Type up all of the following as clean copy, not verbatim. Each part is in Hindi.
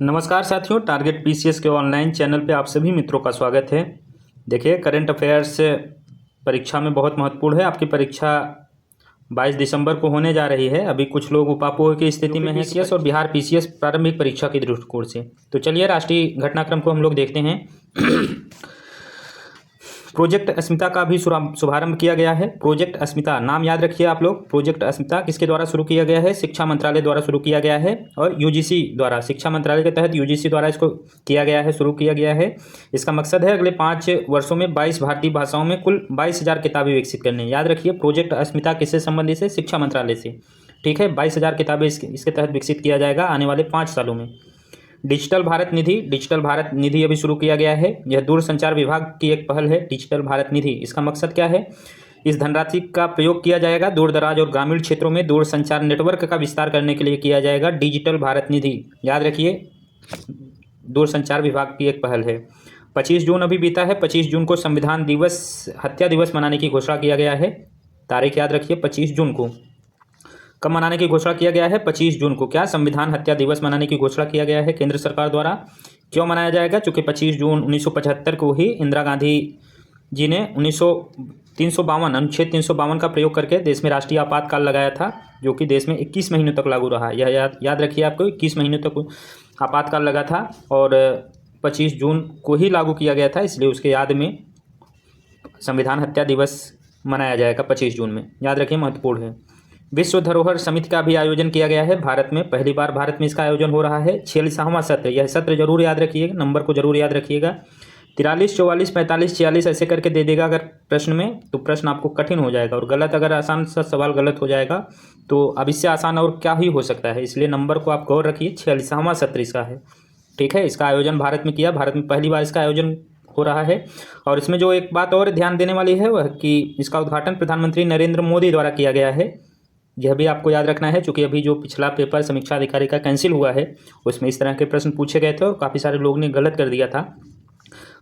नमस्कार साथियों, टारगेट पीसीएस के ऑनलाइन चैनल पे आप सभी मित्रों का स्वागत है। देखिए, करंट अफेयर्स परीक्षा में बहुत महत्वपूर्ण है। आपकी परीक्षा 22 दिसंबर को होने जा रही है। अभी कुछ लोग उपापोह की स्थिति में हैं पीसीएस और बिहार पीसीएस प्रारंभिक परीक्षा के दृष्टिकोण से। तो चलिए राष्ट्रीय घटनाक्रम को हम लोग देखते हैं। प्रोजेक्ट अस्मिता का भी शुभारंभ किया गया है। प्रोजेक्ट अस्मिता नाम याद रखिए आप लोग। प्रोजेक्ट अस्मिता किसके द्वारा शुरू किया गया है? शिक्षा मंत्रालय द्वारा शुरू किया गया है और यूजीसी द्वारा, शिक्षा मंत्रालय के तहत यूजीसी द्वारा इसको किया गया है, शुरू किया गया है। इसका मकसद है अगले 5 वर्षों में 22 भारतीय भाषाओं में कुल 22,000 किताबें विकसित करनी। याद रखिए, प्रोजेक्ट अस्मिता किससे संबंधित है? शिक्षा मंत्रालय से। ठीक है, 22,000 किताबें इसके तहत विकसित किया जाएगा आने वाले 5 सालों में। डिजिटल भारत निधि अभी शुरू किया गया है। यह दूरसंचार विभाग की एक पहल है। डिजिटल भारत निधि, इसका मकसद क्या है? इस धनराशि का प्रयोग किया जाएगा दूर दराज और ग्रामीण क्षेत्रों में दूरसंचार नेटवर्क का विस्तार करने के लिए किया जाएगा। डिजिटल भारत निधि, याद रखिए, दूरसंचार विभाग की एक पहल है। 25 जून अभी बीता है। 25 जून को संविधान दिवस, हत्या दिवस मनाने की घोषणा किया गया है। तारीख याद रखिए, 25 जून को। कब मनाने की घोषणा किया गया है? 25 जून को। क्या संविधान हत्या दिवस मनाने की घोषणा किया गया है केंद्र सरकार द्वारा। क्यों मनाया जाएगा? क्योंकि 25 जून 1975 को ही इंदिरा गांधी जी ने 352 अनुच्छेद 352 का प्रयोग करके देश में राष्ट्रीय आपातकाल लगाया था, जो कि देश में 21 महीनों तक लागू रहा। यह याद रखिए आपको, 21 महीनों तक आपातकाल लगा था और 25 जून को ही लागू किया गया था, इसलिए उसके याद में संविधान हत्या दिवस मनाया जाएगा 25 जून में। याद रखिए, महत्वपूर्ण है। विश्व धरोहर समिति का भी आयोजन किया गया है भारत में। पहली बार भारत में इसका आयोजन हो रहा है। 46वां सत्र, यह सत्र जरूर याद रखिएगा, नंबर को जरूर याद रखिएगा। 43, 44, 45, 46 ऐसे करके दे देगा अगर प्रश्न में, तो प्रश्न आपको कठिन हो जाएगा और गलत, अगर आसान सा सवाल गलत हो जाएगा तो अब इससे आसान और क्या ही हो सकता है। इसलिए नंबर को आप गौर रखिए, 46वां सत्र इसका है। ठीक है, इसका आयोजन भारत में किया, भारत में पहली बार इसका आयोजन हो रहा है। और इसमें जो एक बात और ध्यान देने वाली है वह कि इसका उद्घाटन प्रधानमंत्री नरेंद्र मोदी द्वारा किया गया है। यह भी आपको याद रखना है, क्योंकि अभी जो पिछला पेपर समीक्षा अधिकारी का कैंसिल हुआ है उसमें इस तरह के प्रश्न पूछे गए थे और काफ़ी सारे लोगों ने गलत कर दिया था।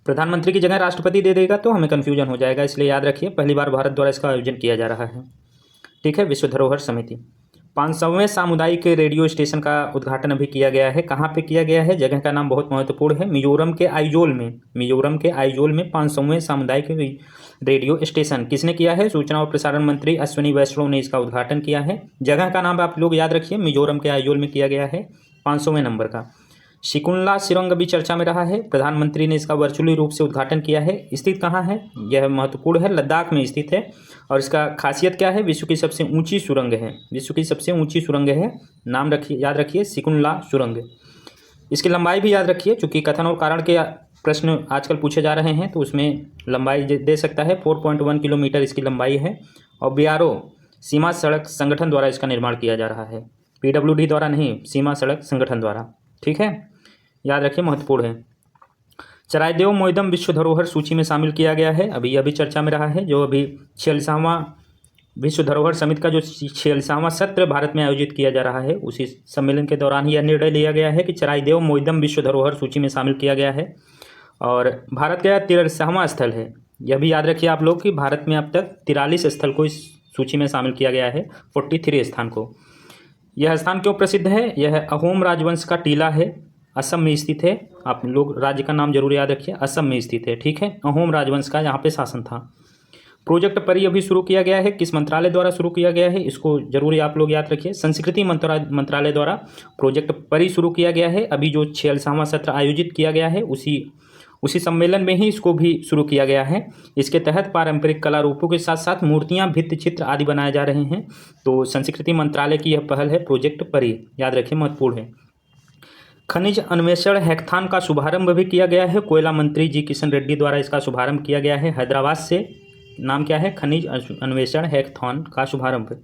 प्रधानमंत्री की जगह राष्ट्रपति दे देगा तो हमें कन्फ्यूजन हो जाएगा, इसलिए याद रखिए पहली बार भारत द्वारा इसका आयोजन किया जा रहा है। ठीक है, विश्व धरोहर समिति। 500वें सामुदायिक रेडियो स्टेशन का उद्घाटन अभी किया गया है। कहाँ पे किया गया है? जगह का नाम बहुत महत्वपूर्ण है, मिजोरम के आइजोल में। मिजोरम के आइजोल में 500वें सामुदायिक रेडियो स्टेशन किसने किया है? सूचना और प्रसारण मंत्री अश्विनी वैष्णव ने इसका उद्घाटन किया है। जगह का नाम आप लोग याद रखिए, मिजोरम के आइजोल में किया गया है, 500वें नंबर का। शिकुनला सुरंग अभी चर्चा में रहा है। प्रधानमंत्री ने इसका वर्चुअली रूप से उद्घाटन किया है। स्थित कहाँ है? यह महत्वपूर्ण है, लद्दाख में स्थित है। और इसका खासियत क्या है? विश्व की सबसे ऊंची सुरंग है। विश्व की सबसे ऊंची सुरंग है। नाम रखिए, याद रखिए, शिकुनला सुरंग। इसकी लंबाई भी याद रखिए, चूँकि कथन और कारण के प्रश्न आजकल पूछे जा रहे हैं तो उसमें लंबाई दे सकता है। 4.1 किलोमीटर इसकी लंबाई है और बीआरओ सीमा सड़क संगठन द्वारा इसका निर्माण किया जा रहा है। पीडब्ल्यूडी द्वारा नहीं, सीमा सड़क संगठन द्वारा। ठीक है, याद रखिए, महत्वपूर्ण है। चराइदेव मोइदम विश्व धरोहर सूची में शामिल किया गया है। अभी चर्चा में रहा है, जो अभी 46वां विश्व धरोहर समिति का जो 46वां सत्र भारत में आयोजित किया जा रहा है, उसी सम्मेलन के दौरान यह निर्णय लिया गया है कि चराइदेव मोइदम विश्व धरोहर सूची में शामिल किया गया है और भारत का 43वां स्थल है। यह भी याद रखिए आप लोग कि भारत में अब तक 43 स्थल को इस सूची में शामिल किया गया है, 43 स्थान को। यह स्थान क्यों प्रसिद्ध है? यह अहोम राजवंश का टीला है, असम में स्थित है। आप लोग राज्य का नाम जरूर याद रखिए, असम में स्थित है। ठीक है, अहोम राजवंश का यहाँ पे शासन था। प्रोजेक्ट परी अभी शुरू किया गया है। किस मंत्रालय द्वारा शुरू किया गया है? इसको जरूर आप लोग याद रखिए, संस्कृति मंत्रालय द्वारा प्रोजेक्ट परी शुरू किया गया है। अभी जो 46वां सत्र आयोजित किया गया है उसी सम्मेलन में ही इसको भी शुरू किया गया है। इसके तहत पारंपरिक कला रूपों के साथ साथ मूर्तियां, भित्ति चित्र आदि बनाए जा रहे हैं। तो संस्कृति मंत्रालय की यह पहल है, प्रोजेक्ट परी, याद रखिए, महत्वपूर्ण है। खनिज अन्वेषण हैकाथॉन का शुभारंभ भी किया गया है। कोयला मंत्री जी किशन रेड्डी द्वारा इसका शुभारंभ किया गया है हैदराबाद से। नाम क्या है? खनिज अन्वेषण हैकाथॉन का शुभारंभ।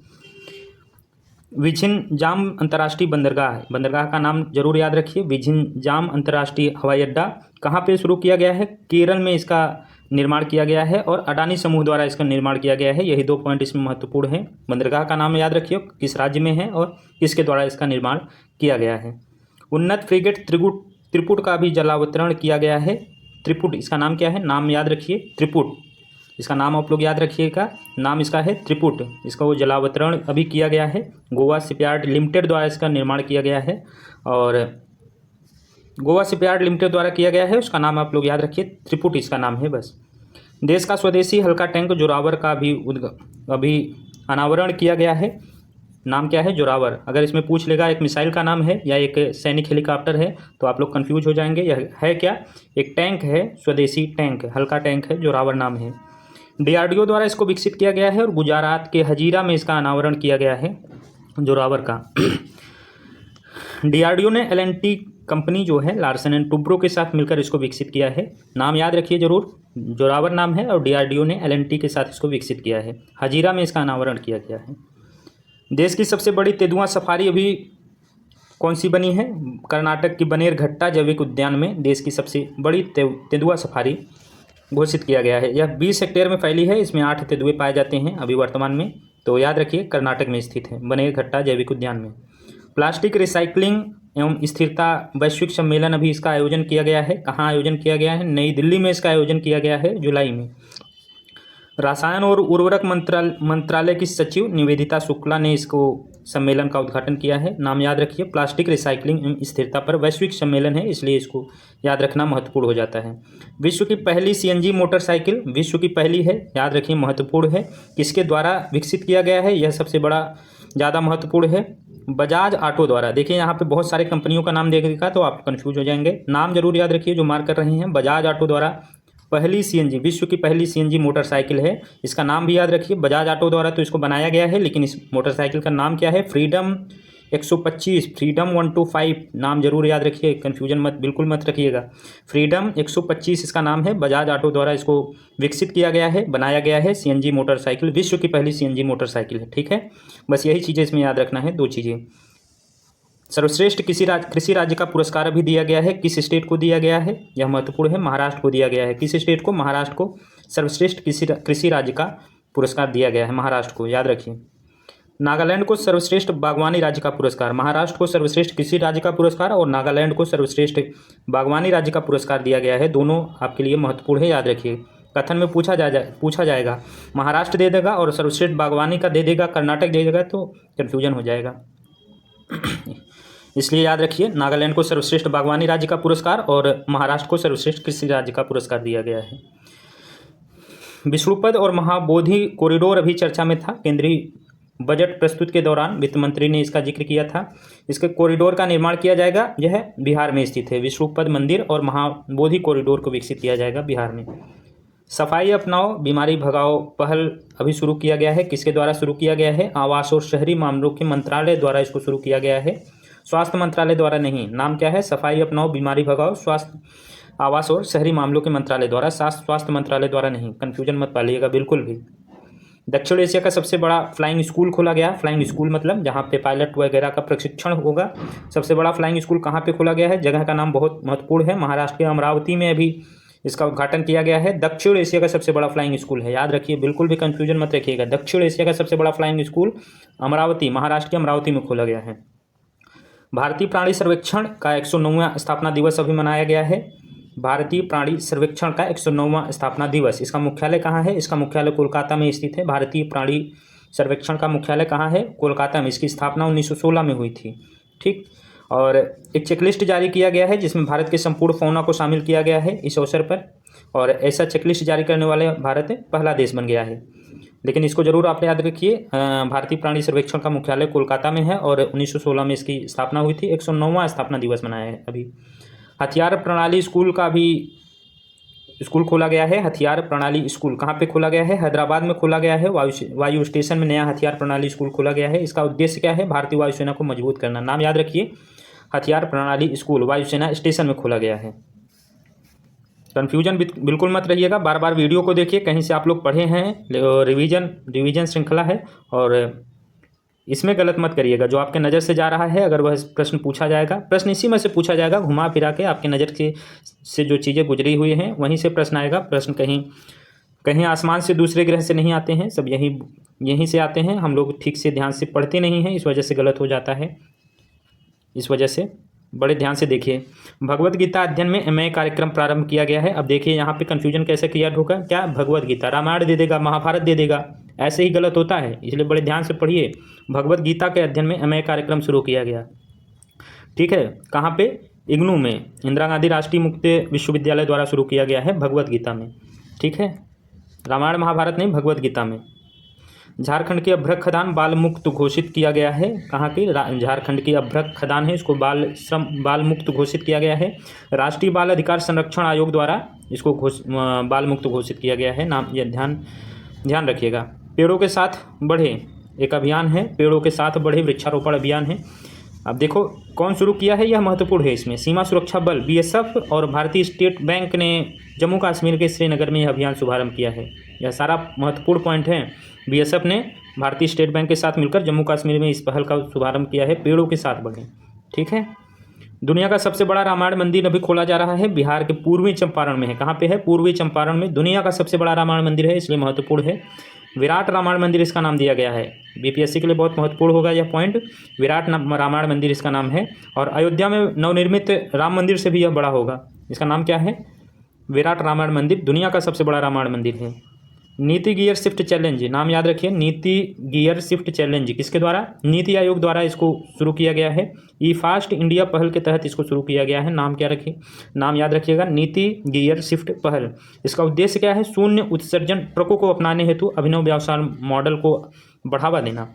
विझिन्जाम अंतर्राष्ट्रीय बंदरगाह का नाम जरूर याद रखिए, विझिन्जाम अंतर्राष्ट्रीय हवाई अड्डा। कहाँ पे शुरू किया गया है? केरल में इसका निर्माण किया गया है और अडानी समूह द्वारा इसका निर्माण किया गया है। यही 2 पॉइंट इसमें महत्वपूर्ण है। बंदरगाह का नाम याद रखिए, किस राज्य में है और किसके द्वारा इसका निर्माण किया गया है। उन्नत फ्रिगेट त्रिपुट का भी जलावतरण किया गया है। त्रिपुट, इसका नाम क्या है? नाम याद रखिए, त्रिपुट। इसका नाम आप लोग याद रखिएगा, नाम इसका है त्रिपुट। इसका वो जलावतरण अभी किया गया है। गोवा शिपयार्ड लिमिटेड द्वारा इसका निर्माण किया गया है और गोवा शिपयार्ड लिमिटेड द्वारा किया गया है, उसका नाम आप लोग याद रखिए, त्रिपुटी इसका नाम है बस। देश का स्वदेशी हल्का टैंक जोरावर का अभी अनावरण किया गया है, नाम क्या है? जोरावर। अगर इसमें पूछ लेगा एक मिसाइल का नाम है या एक सैनिक हेलीकॉप्टर है तो आप लोग कंफ्यूज हो जाएंगे। यह है क्या? एक टैंक है, स्वदेशी टैंक, हल्का टैंक है, जोरावर नाम है। डीआरडीओ द्वारा इसको विकसित किया गया है और गुजरात के हजीरा में इसका अनावरण किया गया है जोरावर का। डीआरडीओ ने एलएनटी कंपनी जो है लार्सन एंड टुब्रो के साथ मिलकर इसको विकसित किया है, नाम याद रखिए जरूर, जोरावर नाम है और डीआरडीओ ने एलएनटी के साथ इसको विकसित किया है। हजीरा में इसका अनावरण किया गया है। देश की सबसे बड़ी तेंदुआ सफारी अभी कौन सी बनी है? कर्नाटक की बनेरघट्टा जैविक उद्यान में देश की सबसे बड़ी तेंदुआ सफारी घोषित किया गया है। यह 20 हेक्टेयर में फैली है, इसमें 8 तेंदुए पाए जाते हैं अभी वर्तमान में, तो याद रखिए कर्नाटक में स्थित है बनेरघट्टा जैविक उद्यान में। प्लास्टिक रिसाइकलिंग एवं स्थिरता वैश्विक सम्मेलन अभी इसका आयोजन किया गया है। कहाँ आयोजन किया गया है? नई दिल्ली में इसका आयोजन किया गया है जुलाई में। रसायन और उर्वरक मंत्रालय की सचिव निवेदिता शुक्ला ने इसको सम्मेलन का उद्घाटन किया है, नाम याद रखिए। प्लास्टिक रिसाइकलिंग एवं स्थिरता पर वैश्विक सम्मेलन है, इसलिए इसको याद रखना महत्वपूर्ण हो जाता है। विश्व की पहली सीएनजी मोटरसाइकिल, विश्व की पहली है, याद रखिए, महत्वपूर्ण है। किसके द्वारा विकसित किया गया है? यह सबसे बड़ा ज़्यादा महत्वपूर्ण है, बजाज ऑटो द्वारा। देखिए यहाँ पे बहुत सारे कंपनियों का नाम देखिएगा तो आप कंफ्यूज हो जाएंगे, नाम जरूर याद रखिए जो मार्क कर रहे हैं। बजाज ऑटो द्वारा पहली सीएनजी, विश्व की पहली सीएनजी मोटरसाइकिल है, इसका नाम भी याद रखिए। बजाज ऑटो द्वारा तो इसको बनाया गया है, लेकिन इस मोटरसाइकिल का नाम क्या है? फ्रीडम 125, फ्रीडम 125, नाम जरूर याद रखिए, कन्फ्यूजन बिल्कुल मत रखिएगा। फ्रीडम 125 इसका नाम है, बजाज ऑटो द्वारा इसको विकसित किया गया है, बनाया गया है। सीएनजी मोटरसाइकिल, विश्व की पहली सीएनजी मोटरसाइकिल है, ठीक है। बस यही चीज़ें इसमें याद रखना है, 2 चीज़ें। सर्वश्रेष्ठ कृषि राज्य का पुरस्कार अभी दिया गया है, किस स्टेट को दिया गया है? यह महत्वपूर्ण है, महाराष्ट्र को दिया गया है। किस स्टेट को? महाराष्ट्र को सर्वश्रेष्ठ कृषि राज्य का पुरस्कार दिया गया है, महाराष्ट्र को, याद रखिए। नागालैंड को सर्वश्रेष्ठ बागवानी राज्य का पुरस्कार, महाराष्ट्र को सर्वश्रेष्ठ कृषि राज्य का पुरस्कार और नागालैंड को सर्वश्रेष्ठ बागवानी राज्य का पुरस्कार दिया गया है। दोनों आपके लिए महत्वपूर्ण है, याद रखिए। कथन में पूछा जाएगा, महाराष्ट्र दे देगा और सर्वश्रेष्ठ बागवानी का दे देगा, कर्नाटक दे देगा तो कन्फ्यूजन हो जाएगा। इसलिए याद रखिए, नागालैंड को सर्वश्रेष्ठ बागवानी राज्य का पुरस्कार और महाराष्ट्र को सर्वश्रेष्ठ कृषि राज्य का पुरस्कार दिया गया है। विष्णुपद और महाबोधि कॉरिडोर अभी चर्चा में था, केंद्रीय बजट प्रस्तुत के दौरान वित्त मंत्री ने इसका जिक्र किया था। इसके कॉरिडोर का निर्माण किया जाएगा, यह बिहार में स्थित है। विष्णुपद मंदिर और महाबोधि कॉरिडोर को विकसित किया जाएगा बिहार में। सफाई अपनाओ बीमारी भगाओ पहल अभी शुरू किया गया है, किसके द्वारा शुरू किया गया है? आवास और शहरी मामलों के मंत्रालय द्वारा इसको शुरू किया गया है, स्वास्थ्य मंत्रालय द्वारा नहीं। नाम क्या है? सफाई अपनाओ बीमारी भगाओ, स्वास्थ्य आवास और शहरी मामलों के मंत्रालय द्वारा, स्वास्थ्य मंत्रालय द्वारा नहीं, कन्फ्यूजन मत पालिएगा बिल्कुल भी। दक्षिण एशिया का सबसे बड़ा फ्लाइंग स्कूल खोला गया। फ्लाइंग स्कूल मतलब जहाँ पे पायलट वगैरह का प्रशिक्षण होगा। सबसे बड़ा फ्लाइंग स्कूल कहाँ पे खोला गया है? जगह का नाम बहुत महत्वपूर्ण है, महाराष्ट्र के अमरावती में अभी इसका उद्घाटन किया गया है। दक्षिण एशिया का सबसे बड़ा फ्लाइंग स्कूल है, याद रखिए, बिल्कुल भी कन्फ्यूजन मत रखिएगा। दक्षिण एशिया का सबसे बड़ा फ्लाइंग स्कूल अमरावती, महाराष्ट्र के अमरावती में खोला गया है। भारतीय प्राणी सर्वेक्षण का 109वां स्थापना दिवस अभी मनाया गया है। भारतीय प्राणी सर्वेक्षण का 109वां स्थापना दिवस, इसका मुख्यालय कहाँ है? इसका मुख्यालय कोलकाता में स्थित है। भारतीय प्राणी सर्वेक्षण का मुख्यालय कहाँ है? कोलकाता में। इसकी स्थापना 1916 में हुई थी, ठीक। और एक चेकलिस्ट जारी किया गया है जिसमें भारत के संपूर्ण फौना को शामिल किया गया है इस अवसर पर, और ऐसा चेकलिस्ट जारी करने वाले भारत पहला देश बन गया है। लेकिन इसको जरूर आप याद रखिए, भारतीय प्राणी सर्वेक्षण का मुख्यालय कोलकाता में है और 1916 में इसकी स्थापना हुई थी। 109वां स्थापना दिवस मनाया है अभी। हथियार प्रणाली स्कूल का भी स्कूल खोला गया है। हथियार प्रणाली स्कूल कहाँ पे खोला गया है? हैदराबाद में खोला गया है। वायु स्टेशन में नया हथियार प्रणाली स्कूल खोला गया है। इसका उद्देश्य क्या है? भारतीय वायुसेना को मजबूत करना। नाम याद रखिए, हथियार प्रणाली स्कूल वायुसेना स्टेशन में खोला गया है। कन्फ्यूजन बिल्कुल मत रहिएगा, बार बार वीडियो को देखिए, कहीं से आप लोग पढ़े हैं, रिवीजन श्रृंखला है और इसमें गलत मत करिएगा। जो आपके नज़र से जा रहा है, अगर वह प्रश्न पूछा जाएगा, प्रश्न इसी में से पूछा जाएगा, घुमा फिरा के आपके नज़र से जो चीज़ें गुजरी हुई हैं वहीं से प्रश्न आएगा। प्रश्न कहीं आसमान से दूसरे ग्रह से नहीं आते हैं, सब यहीं से आते हैं। हम लोग ठीक से ध्यान से पढ़ते नहीं हैं, इस वजह से गलत हो जाता है। इस वजह से बड़े ध्यान से देखिए। भगवत गीता अध्ययन में एमए कार्यक्रम प्रारंभ किया गया है। अब देखिए यहाँ पे कन्फ्यूजन कैसे क्रिएट होगा। क्या भगवत गीता, रामायण दे देगा, महाभारत दे देगा, ऐसे ही गलत होता है, इसलिए बड़े ध्यान से पढ़िए। भगवत गीता के अध्ययन में एमए कार्यक्रम शुरू किया गया, ठीक है। कहाँ पे? इग्नू में, इंदिरा गांधी राष्ट्रीय मुक्त विश्वविद्यालय द्वारा शुरू किया गया है भगवत गीता में। ठीक है, रामायण महाभारत नहीं, भगवत गीता में। झारखंड की अभ्रक खदान बाल मुक्त घोषित किया गया है। कहाँ की? झारखंड की अभ्रक खदान है, इसको बाल मुक्त घोषित किया गया है। राष्ट्रीय बाल अधिकार संरक्षण आयोग द्वारा इसको बाल मुक्त घोषित किया गया है। नाम ये ध्यान रखिएगा। पेड़ों के साथ बढ़े एक अभियान है, पेड़ों के साथ बढ़े वृक्षारोपण अभियान है। अब देखो कौन शुरू किया है, यह महत्वपूर्ण है। इसमें सीमा सुरक्षा बल BSF और भारतीय स्टेट बैंक ने जम्मू कश्मीर के श्रीनगर में यह अभियान शुभारंभ किया है। यह सारा महत्वपूर्ण पॉइंट है। BSF ने भारतीय स्टेट बैंक के साथ मिलकर जम्मू कश्मीर में इस पहल का शुभारंभ किया है, पेड़ों के साथ बढ़े। ठीक है, दुनिया का सबसे बड़ा रामायण मंदिर अभी खोला जा रहा है, बिहार के पूर्वी चंपारण में है। कहाँ पे है? पूर्वी चंपारण में दुनिया का सबसे बड़ा रामायण मंदिर है, इसलिए महत्वपूर्ण है। विराट रामायण मंदिर इसका नाम दिया गया है। BPSC के लिए बहुत महत्वपूर्ण होगा यह पॉइंट। विराट रामायण मंदिर इसका नाम है। और अयोध्या में नवनिर्मित राम मंदिर से भी यह बड़ा होगा। इसका नाम क्या है? विराट रामायण मंदिर दुनिया का सबसे बड़ा रामायण मंदिर है। नीति गियर शिफ्ट चैलेंज, नाम याद रखिए, नीति गियर शिफ्ट चैलेंज किसके द्वारा? नीति आयोग द्वारा इसको शुरू किया गया है। फास्ट इंडिया पहल के तहत इसको शुरू किया गया है। नाम क्या रखिए? नाम याद रखिएगा, नीति गियर शिफ्ट पहल। इसका उद्देश्य क्या है? शून्य उत्सर्जन ट्रकों को अपनाने हेतु अभिनव व्यवसाय मॉडल को बढ़ावा देना।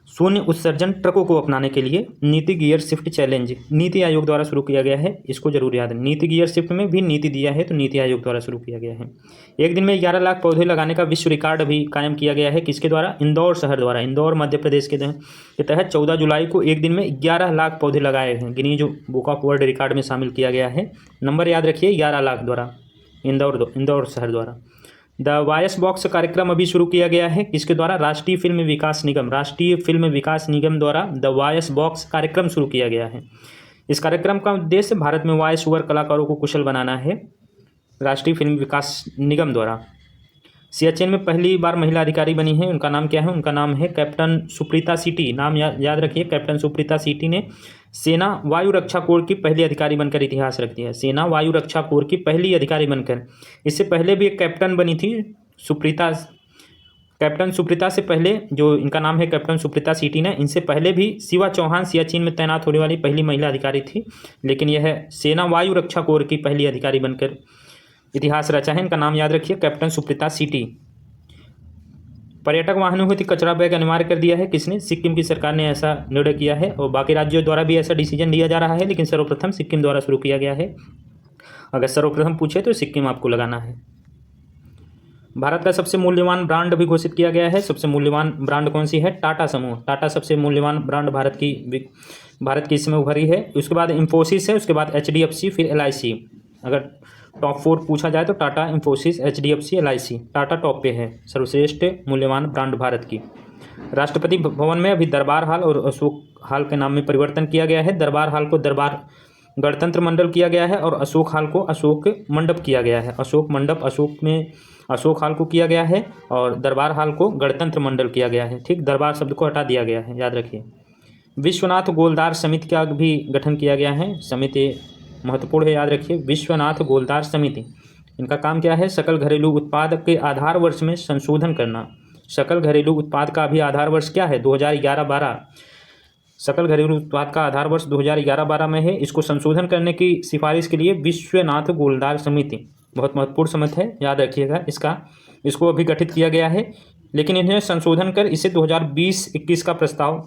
शून्य उत्सर्जन ट्रकों को अपनाने के लिए नीति gear shift challenge NITI Aayog द्वारा शुरू किया गया है। इसको जरूर याद है। नीति गियर शिफ्ट में भी नीति दिया है, तो नीति आयोग द्वारा शुरू किया गया है। एक दिन में 11 लाख पौधे लगाने का विश्व रिकॉर्ड अभी कायम किया गया है। किसके द्वारा? इंदौर शहर द्वारा। इंदौर मध्य प्रदेश के तहत 14 जुलाई को एक दिन में 11 लाख पौधे लगाए हैं। Guinness book of world record में शामिल किया गया है। नंबर याद रखिए, 11 लाख द्वारा, इंदौर शहर द्वारा। द वॉइस बॉक्स कार्यक्रम अभी शुरू किया गया है। किसके द्वारा? राष्ट्रीय फिल्म विकास निगम द्वारा द वॉइस बॉक्स कार्यक्रम शुरू किया गया है। इस कार्यक्रम का उद्देश्य भारत में वॉइस ओवर कलाकारों को कुशल बनाना है। राष्ट्रीय फिल्म विकास निगम द्वारा। सियाचिन में पहली बार महिला अधिकारी बनी है, उनका नाम क्या है? उनका नाम है कैप्टन सुप्रीता सिटी। नाम याद रखिए, कैप्टन सुप्रीता सिटी ने सेना वायु रक्षा कोर की पहली अधिकारी बनकर इतिहास रख दिया। सेना वायु रक्षा कोर की पहली अधिकारी बनकर। इससे पहले भी एक कैप्टन बनी थी सुप्रीता। कैप्टन सुप्रीता से पहले, जो इनका नाम है कैप्टन सुप्रीता सिटी ने, इनसे पहले भी शिवा चौहान सियाचिन में तैनात होने वाली पहली महिला अधिकारी थी। लेकिन यह सेना वायु रक्षा कोर की पहली अधिकारी बनकर इतिहास रचा है। इनका नाम याद रखिए, कैप्टन सुप्रीता सिटी। पर्यटक वाहनों हेतु कचरा बैग अनिवार्य कर दिया है। किसने? सिक्किम की सरकार ने ऐसा निर्णय किया है, और बाकी राज्यों द्वारा भी ऐसा डिसीजन लिया जा रहा है, लेकिन सर्वप्रथम सिक्किम द्वारा शुरू किया गया है। अगर सर्वप्रथम पूछे तो सिक्किम आपको लगाना है। भारत का सबसे मूल्यवान ब्रांड भी घोषित किया गया है। सबसे मूल्यवान ब्रांड कौन सी है? टाटा समूह। टाटा सबसे मूल्यवान ब्रांड भारत की इसमें उभरी है। उसके बाद इंफोसिस है, उसके बाद HDFC, फिर LIC। अगर टॉप 4 पूछा जाए तो Tata, Infosys, HDFC, LIC। Tata top पे है, सर्वश्रेष्ठ मूल्यवान ब्रांड भारत की। राष्ट्रपति भवन में अभी दरबार हाल और अशोक हाल के नाम में परिवर्तन किया गया है। दरबार हाल को दरबार गणतंत्र मंडल किया गया है, और अशोक हाल को अशोक मंडप किया गया है। अशोक मंडप, अशोक में अशोक हाल को किया गया है, और दरबार हाल को गणतंत्र मंडल किया गया है। ठीक, दरबार शब्द को हटा दिया गया है, याद रखिए। विश्वनाथ गोलदार समिति का भी गठन किया गया है। समिति महत्वपूर्ण है, याद रखिए। विश्वनाथ गोलदार समिति, इनका काम क्या है? सकल घरेलू उत्पाद के आधार वर्ष में संशोधन करना। सकल घरेलू उत्पाद का अभी आधार वर्ष क्या है? 2011-12। सकल घरेलू उत्पाद का आधार वर्ष 2011-12 में है। इसको संशोधन करने की सिफारिश के लिए विश्वनाथ गोलदार समिति बहुत महत्वपूर्ण समिति है, याद रखिएगा। इसको अभी गठित किया गया है, लेकिन इन्हें संशोधन कर इसे 2020-21 का प्रस्ताव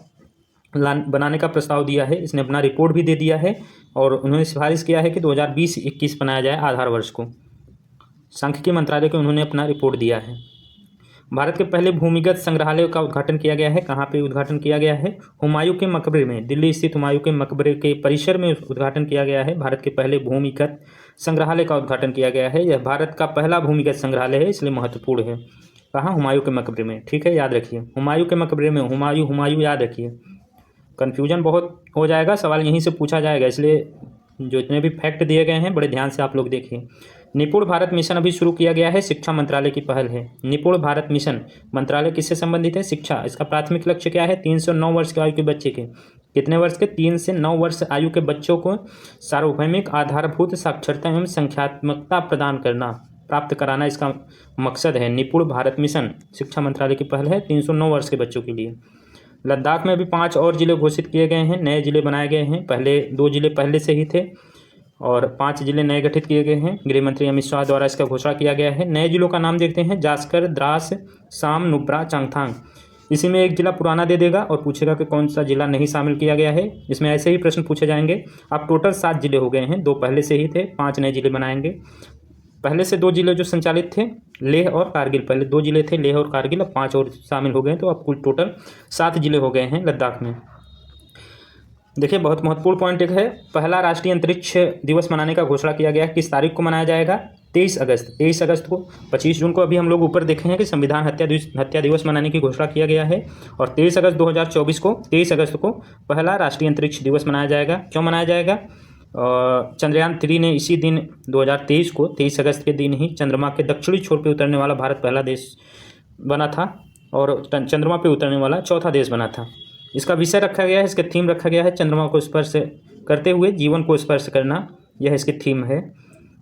बनाने का प्रस्ताव दिया है। इसने अपना रिपोर्ट भी दे दिया है, और उन्होंने सिफारिश किया है कि 2020-21 बनाया जाए आधार वर्ष को। सांख्यिकी मंत्रालय को उन्होंने अपना रिपोर्ट दिया है। भारत के पहले भूमिगत संग्रहालय का उद्घाटन किया गया है। कहाँ पे उद्घाटन किया गया है? हुमायूं के मकबरे में। दिल्ली स्थित हुमायूं के मकबरे के परिसर में उद्घाटन किया गया है। भारत के पहले भूमिगत संग्रहालय का उद्घाटन किया गया है। यह भारत का पहला भूमिगत संग्रहालय है, इसलिए महत्वपूर्ण है। कहाँ? हुमायूं के मकबरे में। ठीक है, याद रखिए, हुमायूं के मकबरे में। हुमायूं याद रखिए, कन्फ्यूजन बहुत हो जाएगा, सवाल यहीं से पूछा जाएगा, इसलिए जो इतने भी फैक्ट दिए गए हैं बड़े ध्यान से आप लोग देखिए। निपुण भारत मिशन अभी शुरू किया गया है, शिक्षा मंत्रालय की पहल है। निपुण भारत मिशन मंत्रालय किससे संबंधित है? शिक्षा। इसका प्राथमिक लक्ष्य क्या है? 3 से 9 वर्ष की आयु के बच्चे के, कितने वर्ष के? 3 से 9 वर्ष आयु के बच्चों को सार्वभौमिक आधारभूत साक्षरता एवं संख्यात्मकता प्रदान करना, प्राप्त कराना इसका मकसद है। निपुण भारत मिशन शिक्षा मंत्रालय की पहल है 309 वर्ष के बच्चों के लिए। लद्दाख में भी 5 और ज़िले घोषित किए गए हैं, नए ज़िले बनाए गए हैं। पहले 2 ज़िले पहले से ही थे और 5 ज़िले नए गठित किए गए हैं। गृह मंत्री अमित शाह द्वारा इसका घोषणा किया गया है। नए ज़िलों का नाम देखते हैं, जास्कर, द्रास, साम, नुब्रा, चांगथांग। इसी में एक ज़िला पुराना दे देगा और पूछेगा कि कौन सा ज़िला नहीं शामिल किया गया है। इसमें ऐसे ही प्रश्न पूछे जाएंगे। अब टोटल 7 ज़िले हो गए हैं, 2 पहले से ही थे, 5 नए ज़िले बनाएंगे। पहले से 2 ज़िले जो संचालित थे, लेह और कारगिल, पहले 2 ज़िले थे लेह और कारगिल, अब 5 और शामिल हो गए, तो अब कुल टोटल 7 ज़िले हो गए हैं लद्दाख में। देखिए, बहुत महत्वपूर्ण पॉइंट एक है, पहला राष्ट्रीय अंतरिक्ष दिवस मनाने का घोषणा किया गया है। किस तारीख को मनाया जाएगा? 23 अगस्त को। 25 जून को अभी हम लोग ऊपर देखे हैं कि संविधान हत्या दिवस मनाने की घोषणा किया गया है और 23 अगस्त 2024 को, 23 अगस्त को पहला राष्ट्रीय अंतरिक्ष दिवस मनाया जाएगा। क्यों मनाया जाएगा? चंद्रयान 3 ने इसी दिन 2023 को, 23 अगस्त के दिन ही चंद्रमा के दक्षिणी छोर पर उतरने वाला भारत पहला देश बना था और चंद्रमा पर उतरने वाला चौथा देश बना था। इसका विषय रखा गया है, इसका थीम रखा गया है, चंद्रमा को स्पर्श करते हुए जीवन को स्पर्श करना, यह इसकी थीम है।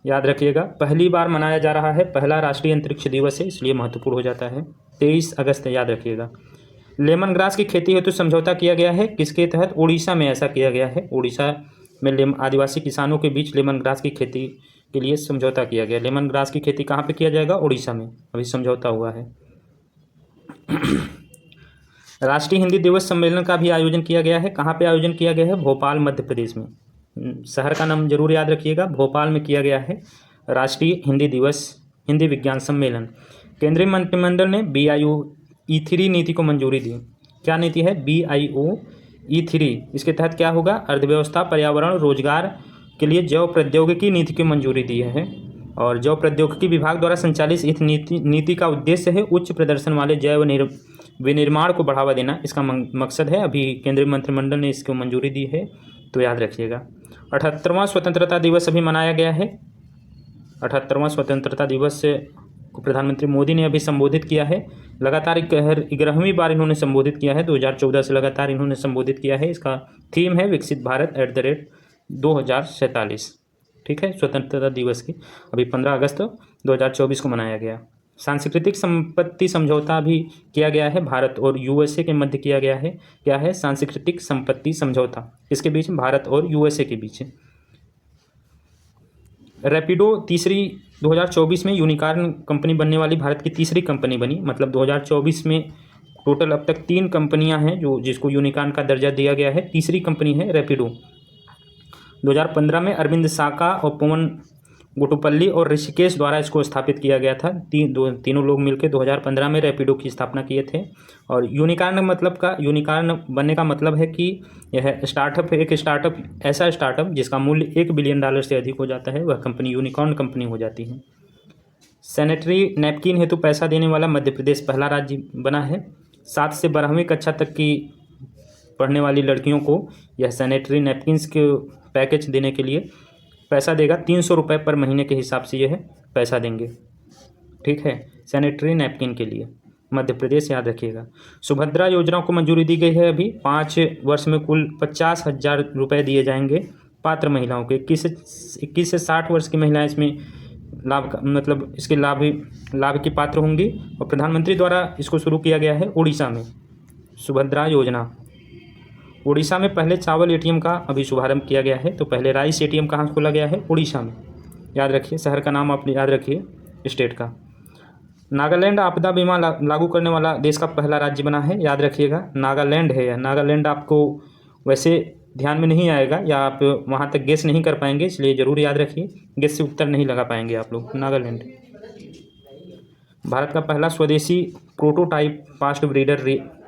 याद रखिएगा, पहली बार मनाया जा रहा है, पहला राष्ट्रीय अंतरिक्ष दिवस है, इसलिए महत्वपूर्ण हो जाता है। 23 अगस्त याद रखिएगा। लेमन ग्रास की खेती हेतु समझौता किया गया है, किसके तहत? उड़ीसा में ऐसा किया गया है। उड़ीसा में आदिवासी किसानों के बीच लेमन ग्रास की खेती के लिए समझौता किया गया। लेमन ग्रास की खेती कहाँ पर किया जाएगा? उड़ीसा में अभी समझौता हुआ है। राष्ट्रीय हिंदी दिवस सम्मेलन का भी आयोजन किया गया है। कहाँ पे आयोजन किया गया है? भोपाल, मध्य प्रदेश में। शहर का नाम जरूर याद रखिएगा, भोपाल में किया गया है राष्ट्रीय हिंदी दिवस हिंदी विज्ञान सम्मेलन। केंद्रीय मंत्रिमंडल ने BIO-E3 नीति को मंजूरी दी। क्या नीति है? BIO-E3। इसके तहत क्या होगा? अर्थव्यवस्था, पर्यावरण, रोजगार के लिए जैव प्रौद्योगिकी नीति की मंजूरी दी है और जैव प्रौद्योगिकी विभाग द्वारा संचालित इस नीति का उद्देश्य है उच्च प्रदर्शन वाले जैव विनिर्माण को बढ़ावा देना, इसका मकसद है। अभी केंद्रीय मंत्रिमंडल ने इसको मंजूरी दी है, तो याद रखिएगा। 78वां स्वतंत्रता दिवस अभी मनाया गया है। 78वां स्वतंत्रता दिवस को प्रधानमंत्री मोदी ने अभी संबोधित किया है। लगातार 11वीं बार इन्होंने संबोधित किया है, 2014 से लगातार इन्होंने संबोधित किया है। इसका थीम है विकसित भारत @2047। ठीक है, स्वतंत्रता दिवस की अभी 15 अगस्त 2024 को मनाया गया। सांस्कृतिक संपत्ति समझौता भी किया गया है, भारत और USA के मध्य किया गया है। क्या है? सांस्कृतिक संपत्ति समझौता। किसके बीच? भारत और USA के बीच। रैपिडो 2024 में यूनिकॉर्न कंपनी बनने वाली भारत की तीसरी कंपनी बनी। मतलब 2024 में टोटल अब तक 3 कंपनियां हैं जिसको यूनिकॉर्न का दर्जा दिया गया है, तीसरी कंपनी है रैपिडो। 2015 में अरविंद साका और पवन गुटुपल्ली और ऋषिकेश द्वारा इसको स्थापित किया गया था। तीनों लोग मिलकर 2015 में रैपिडो की स्थापना किए थे। और यूनिकॉर्न बनने का मतलब है कि यह स्टार्टअप है, एक ऐसा स्टार्टअप जिसका मूल्य $1 बिलियन से अधिक हो जाता है, वह कंपनी यूनिकॉर्न कंपनी हो जाती है। सैनिटरी नैपकिन हेतु पैसा देने वाला मध्य प्रदेश पहला राज्य बना है। 7 से 12वीं कक्षा तक की पढ़ने वाली लड़कियों को यह सैनिटरी नैपकिन्स के पैकेज देने के लिए पैसा देगा। 300 रुपये पर महीने के हिसाब से यह पैसा देंगे। ठीक है, सैनिटरी नैपकिन के लिए मध्य प्रदेश, याद रखिएगा। सुभद्रा योजना को मंजूरी दी गई है। अभी 5 वर्ष में कुल 50,000 रुपये दिए जाएंगे पात्र महिलाओं के। 21 से 60 वर्ष की महिलाएं इसमें इसके लाभ की पात्र होंगी। और प्रधानमंत्री द्वारा इसको शुरू किया गया है उड़ीसा में, सुभद्रा योजना। उड़ीसा में पहले चावल ATM का अभी शुभारंभ किया गया है। तो पहले राइस ATM कहाँ खोला गया है? उड़ीसा में। याद रखिए, शहर का नाम आप याद रखिए, स्टेट का। नागालैंड आपदा बीमा लागू करने वाला देश का पहला राज्य बना है। याद रखिएगा, नागालैंड है यह। नागालैंड आपको वैसे ध्यान में नहीं आएगा या आप वहाँ तक गेस नहीं कर पाएंगे, इसलिए ज़रूर याद रखिए, गेस से उत्तर नहीं लगा पाएंगे आप लोग। नागालैंड भारत का पहला स्वदेशी प्रोटोटाइप फास्ट ब्रीडर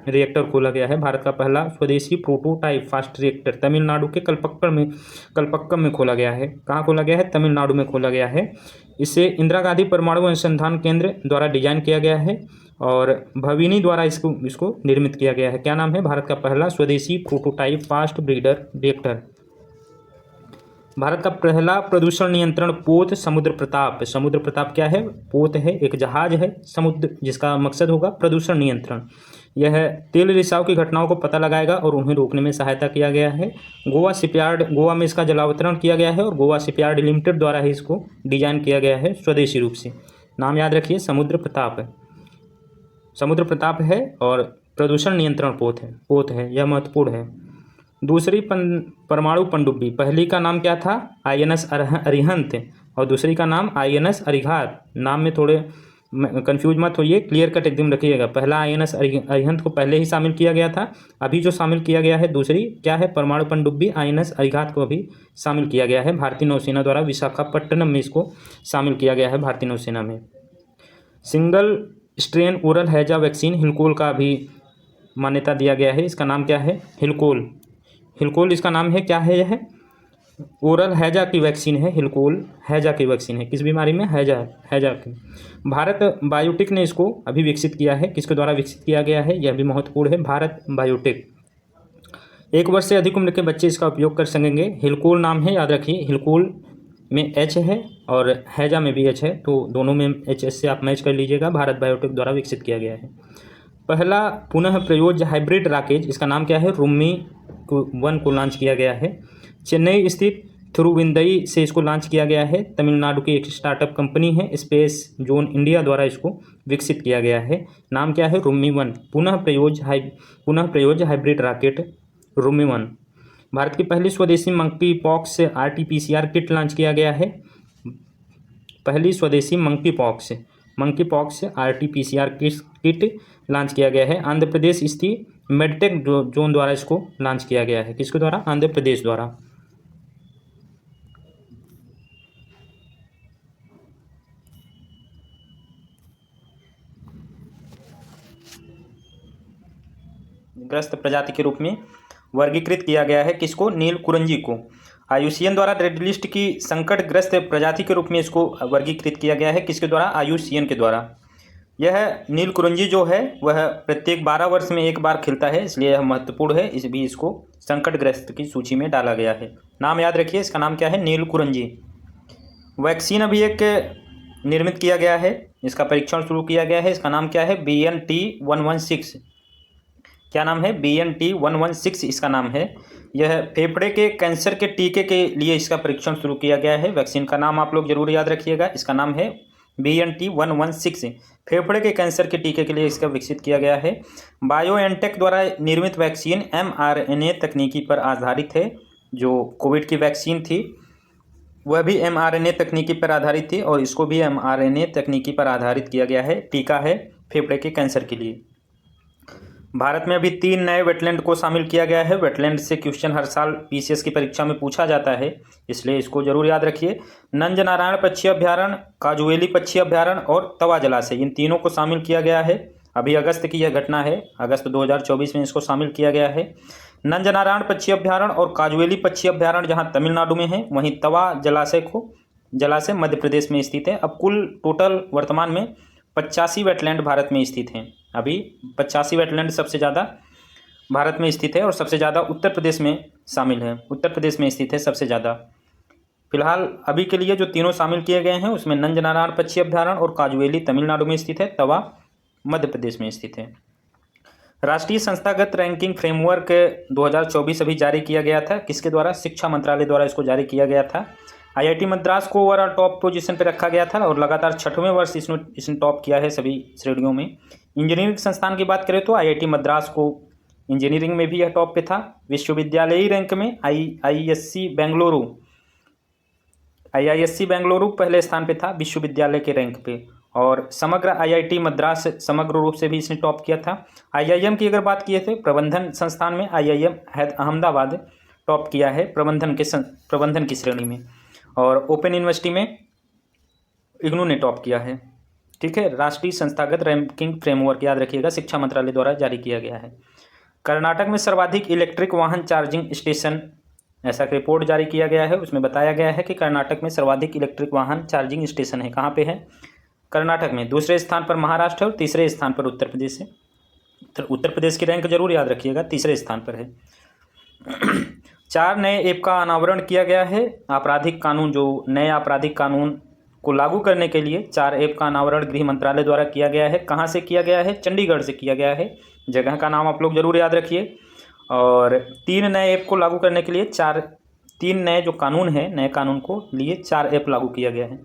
रिएक्टर खोला गया है। भारत का पहला स्वदेशी प्रोटोटाइप फास्ट रिएक्टर तमिलनाडु के कलपक्कम में खोला गया है। कहाँ खोला गया है? तमिलनाडु में खोला गया है। इसे इंदिरा गांधी परमाणु अनुसंधान केंद्र द्वारा डिजाइन किया गया है और भविनी द्वारा इसको निर्मित किया गया है। क्या नाम है? भारत का पहला स्वदेशी prototype fast breeder reactor. Bharat का पहला प्रदूषण नियंत्रण पोत समुद्र प्रताप। समुद्र प्रताप क्या है? पोत है, एक जहाज है समुद्र, जिसका मकसद होगा प्रदूषण नियंत्रण। यह तेल रिसाव की घटनाओं को पता लगाएगा और उन्हें रोकने में सहायता किया गया है। गोवा में इसका जलावतरण किया गया है और गोवा शिपयार्ड लिमिटेड द्वारा ही इसको डिजाइन किया गया है स्वदेशी रूप से। नाम याद रखिए, समुद्र प्रताप है और प्रदूषण नियंत्रण पोत है, यह महत्वपूर्ण है। दूसरी परमाणु पनडुब्बी, पहली का नाम क्या था? INS अरिहंत, और दूसरी का नाम INS अरिघात। नाम में थोड़े कंफ्यूज मत होइए, क्लियर कट एकदम रखिएगा। पहला INS अरिहंत को पहले ही शामिल किया गया था, अभी जो शामिल किया गया है दूसरी क्या है? परमाणु पनडुब्बी INS अरिघात को अभी शामिल किया गया है भारतीय नौसेना द्वारा। विशाखापट्टनम में इसको शामिल किया गया है भारतीय नौसेना में। सिंगल स्ट्रेन ओरल हैजा वैक्सीन हिलकोल का भी मान्यता दिया गया है। इसका नाम क्या है? हिलकोल इसका नाम है। क्या है यह? ओरल हैजा की वैक्सीन है। हिलकोल हैजा की वैक्सीन है। किस बीमारी में? हैजा की। भारत बायोटेक ने इसको अभी विकसित किया है। किसके द्वारा विकसित किया गया है? यह भी महत्वपूर्ण है, भारत बायोटेक। 1 वर्ष से अधिक उम्र के बच्चे इसका उपयोग कर सकेंगे। हिलकोल नाम है, याद रखिए। हिलकोल में H है और हैजा में भी H है, तो दोनों में HS से आप मैच कर लीजिएगा। भारत बायोटेक द्वारा विकसित किया गया है। पहला पुनः प्रयोज्य हाइब्रिड रॉकेट, इसका नाम क्या है? रोमी 1 को लॉन्च किया गया है। चेन्नई स्थित थिरुविंदई से इसको लॉन्च किया गया है। तमिलनाडु की एक स्टार्टअप कंपनी है स्पेस जोन इंडिया द्वारा इसको विकसित किया गया है। नाम क्या है? रोमी 1 पुनः प्रयोज्य हाइब्रिड रॉकेट रोमी 1। भारत की पहली स्वदेशी monkey pox RT-PCR kit launch किया गया है। पहली स्वदेशी monkey pox RT-PCR kit launch किया गया है। आंध्र प्रदेश स्थित मेडटेक जोन द्वारा इसको लॉन्च किया गया है। किसके द्वारा? आंध्र प्रदेश द्वारा। ग्रस्त प्रजाति के रूप में वर्गीकृत किया गया है। किसको? नीलकुरंजी को। IUCN द्वारा रेड लिस्ट की संकटग्रस्त प्रजाति के रूप में इसको वर्गीकृत किया गया है। किसके द्वारा? IUCN के द्वारा। यह नीलकुरंजी जो है वह प्रत्येक 12 वर्ष में एक बार खिलता है, इसलिए यह महत्वपूर्ण है। इसको संकटग्रस्त की सूची में डाला गया है। नाम याद रखिए, इसका नाम क्या है? नीलकुरंजी। वैक्सीन अभी एक निर्मित किया गया है, इसका परीक्षण शुरू किया गया है। इसका नाम क्या है? BNT116। क्या नाम है? BNT116 इसका नाम है। यह फेफड़े के कैंसर के टीके के लिए इसका परीक्षण शुरू किया गया है। वैक्सीन का नाम आप लोग जरूर याद रखिएगा, इसका नाम है BNT116। फेफड़े के कैंसर के टीके के लिए इसका विकसित किया गया है। बायोएनटेक द्वारा निर्मित वैक्सीन mRNA तकनीकी पर आधारित है। जो कोविड की वैक्सीन थी वह भी mRNA तकनीकी पर आधारित थी, और इसको भी mRNA तकनीकी पर आधारित किया गया है। टीका है फेफड़े के कैंसर के लिए। भारत में अभी 3 नए वेटलैंड को शामिल किया गया है। वेटलैंड से क्वेश्चन हर साल PCS की परीक्षा में पूछा जाता है, इसलिए इसको जरूर याद रखिए। नंजनारायण पक्षी अभ्यारण्य, काजुएली पक्षी अभ्यारण्य और तवा जलाशय, इन तीनों को शामिल किया गया है। अभी अगस्त की यह घटना है, अगस्त 2024 में इसको शामिल किया गया है। नंजनारायण पक्षी अभ्यारण्य और काजुएली पक्षी अभ्यारण्य जहाँ तमिलनाडु में है, वहीं तवा जलाशय मध्य प्रदेश में स्थित है। अब कुल टोटल वर्तमान में 85 वेटलैंड भारत में स्थित हैं। अभी 85 वेटलैंड सबसे ज़्यादा भारत में स्थित है, और सबसे ज़्यादा उत्तर प्रदेश में शामिल है। उत्तर प्रदेश में स्थित है सबसे ज़्यादा। फिलहाल अभी के लिए जो तीनों शामिल किए गए हैं उसमें नंजनारायण पक्षी अभ्यारण्य और काजुएली तमिलनाडु में स्थित है, तवा मध्य प्रदेश में स्थित है। राष्ट्रीय संस्थागत रैंकिंग फ्रेमवर्क 2024 अभी जारी किया गया था। किसके द्वारा? शिक्षा मंत्रालय द्वारा इसको जारी किया गया था। IIT मद्रास को ओवरऑल टॉप पोजीशन पर रखा गया था, और लगातार 6वें वर्ष इसने टॉप किया है सभी श्रेणियों में। इंजीनियरिंग संस्थान की बात करें तो IIT मद्रास को इंजीनियरिंग में भी यह टॉप पे था। विश्वविद्यालयी रैंक में IISc बेंगलुरु पहले स्थान पे था विश्वविद्यालय के रैंक पे, और समग्र IIT मद्रास समग्र रूप से भी इसने टॉप किया था। IIM की अगर बात किए थे, प्रबंधन संस्थान में IIM अहमदाबाद टॉप किया है प्रबंधन की श्रेणी में, और ओपन यूनिवर्सिटी में इग्नू ने टॉप किया है। ठीक है, राष्ट्रीय संस्थागत रैंकिंग फ्रेमवर्क याद रखिएगा, शिक्षा मंत्रालय द्वारा जारी किया गया है। कर्नाटक में सर्वाधिक इलेक्ट्रिक वाहन चार्जिंग स्टेशन, ऐसा एक रिपोर्ट जारी किया गया है। उसमें बताया गया है कि कर्नाटक में सर्वाधिक इलेक्ट्रिक वाहन चार्जिंग स्टेशन है। कहाँ पे है? कर्नाटक में। दूसरे स्थान पर महाराष्ट्र है और तीसरे स्थान पर उत्तर प्रदेश है। तो उत्तर प्रदेश की रैंक जरूर याद रखिएगा, तीसरे स्थान पर है। 4 नए ऐप का अनावरण किया गया है। आपराधिक कानून, जो नए आपराधिक कानून को लागू करने के लिए 4 ऐप का अनावरण गृह मंत्रालय द्वारा किया गया है। कहाँ से किया गया है? चंडीगढ़ से किया गया है। जगह का नाम आप लोग जरूर याद रखिए। और 3 नए ऐप को लागू करने के लिए 3 नए जो कानून है, नए कानून को लिए 4 ऐप लागू किया गया है।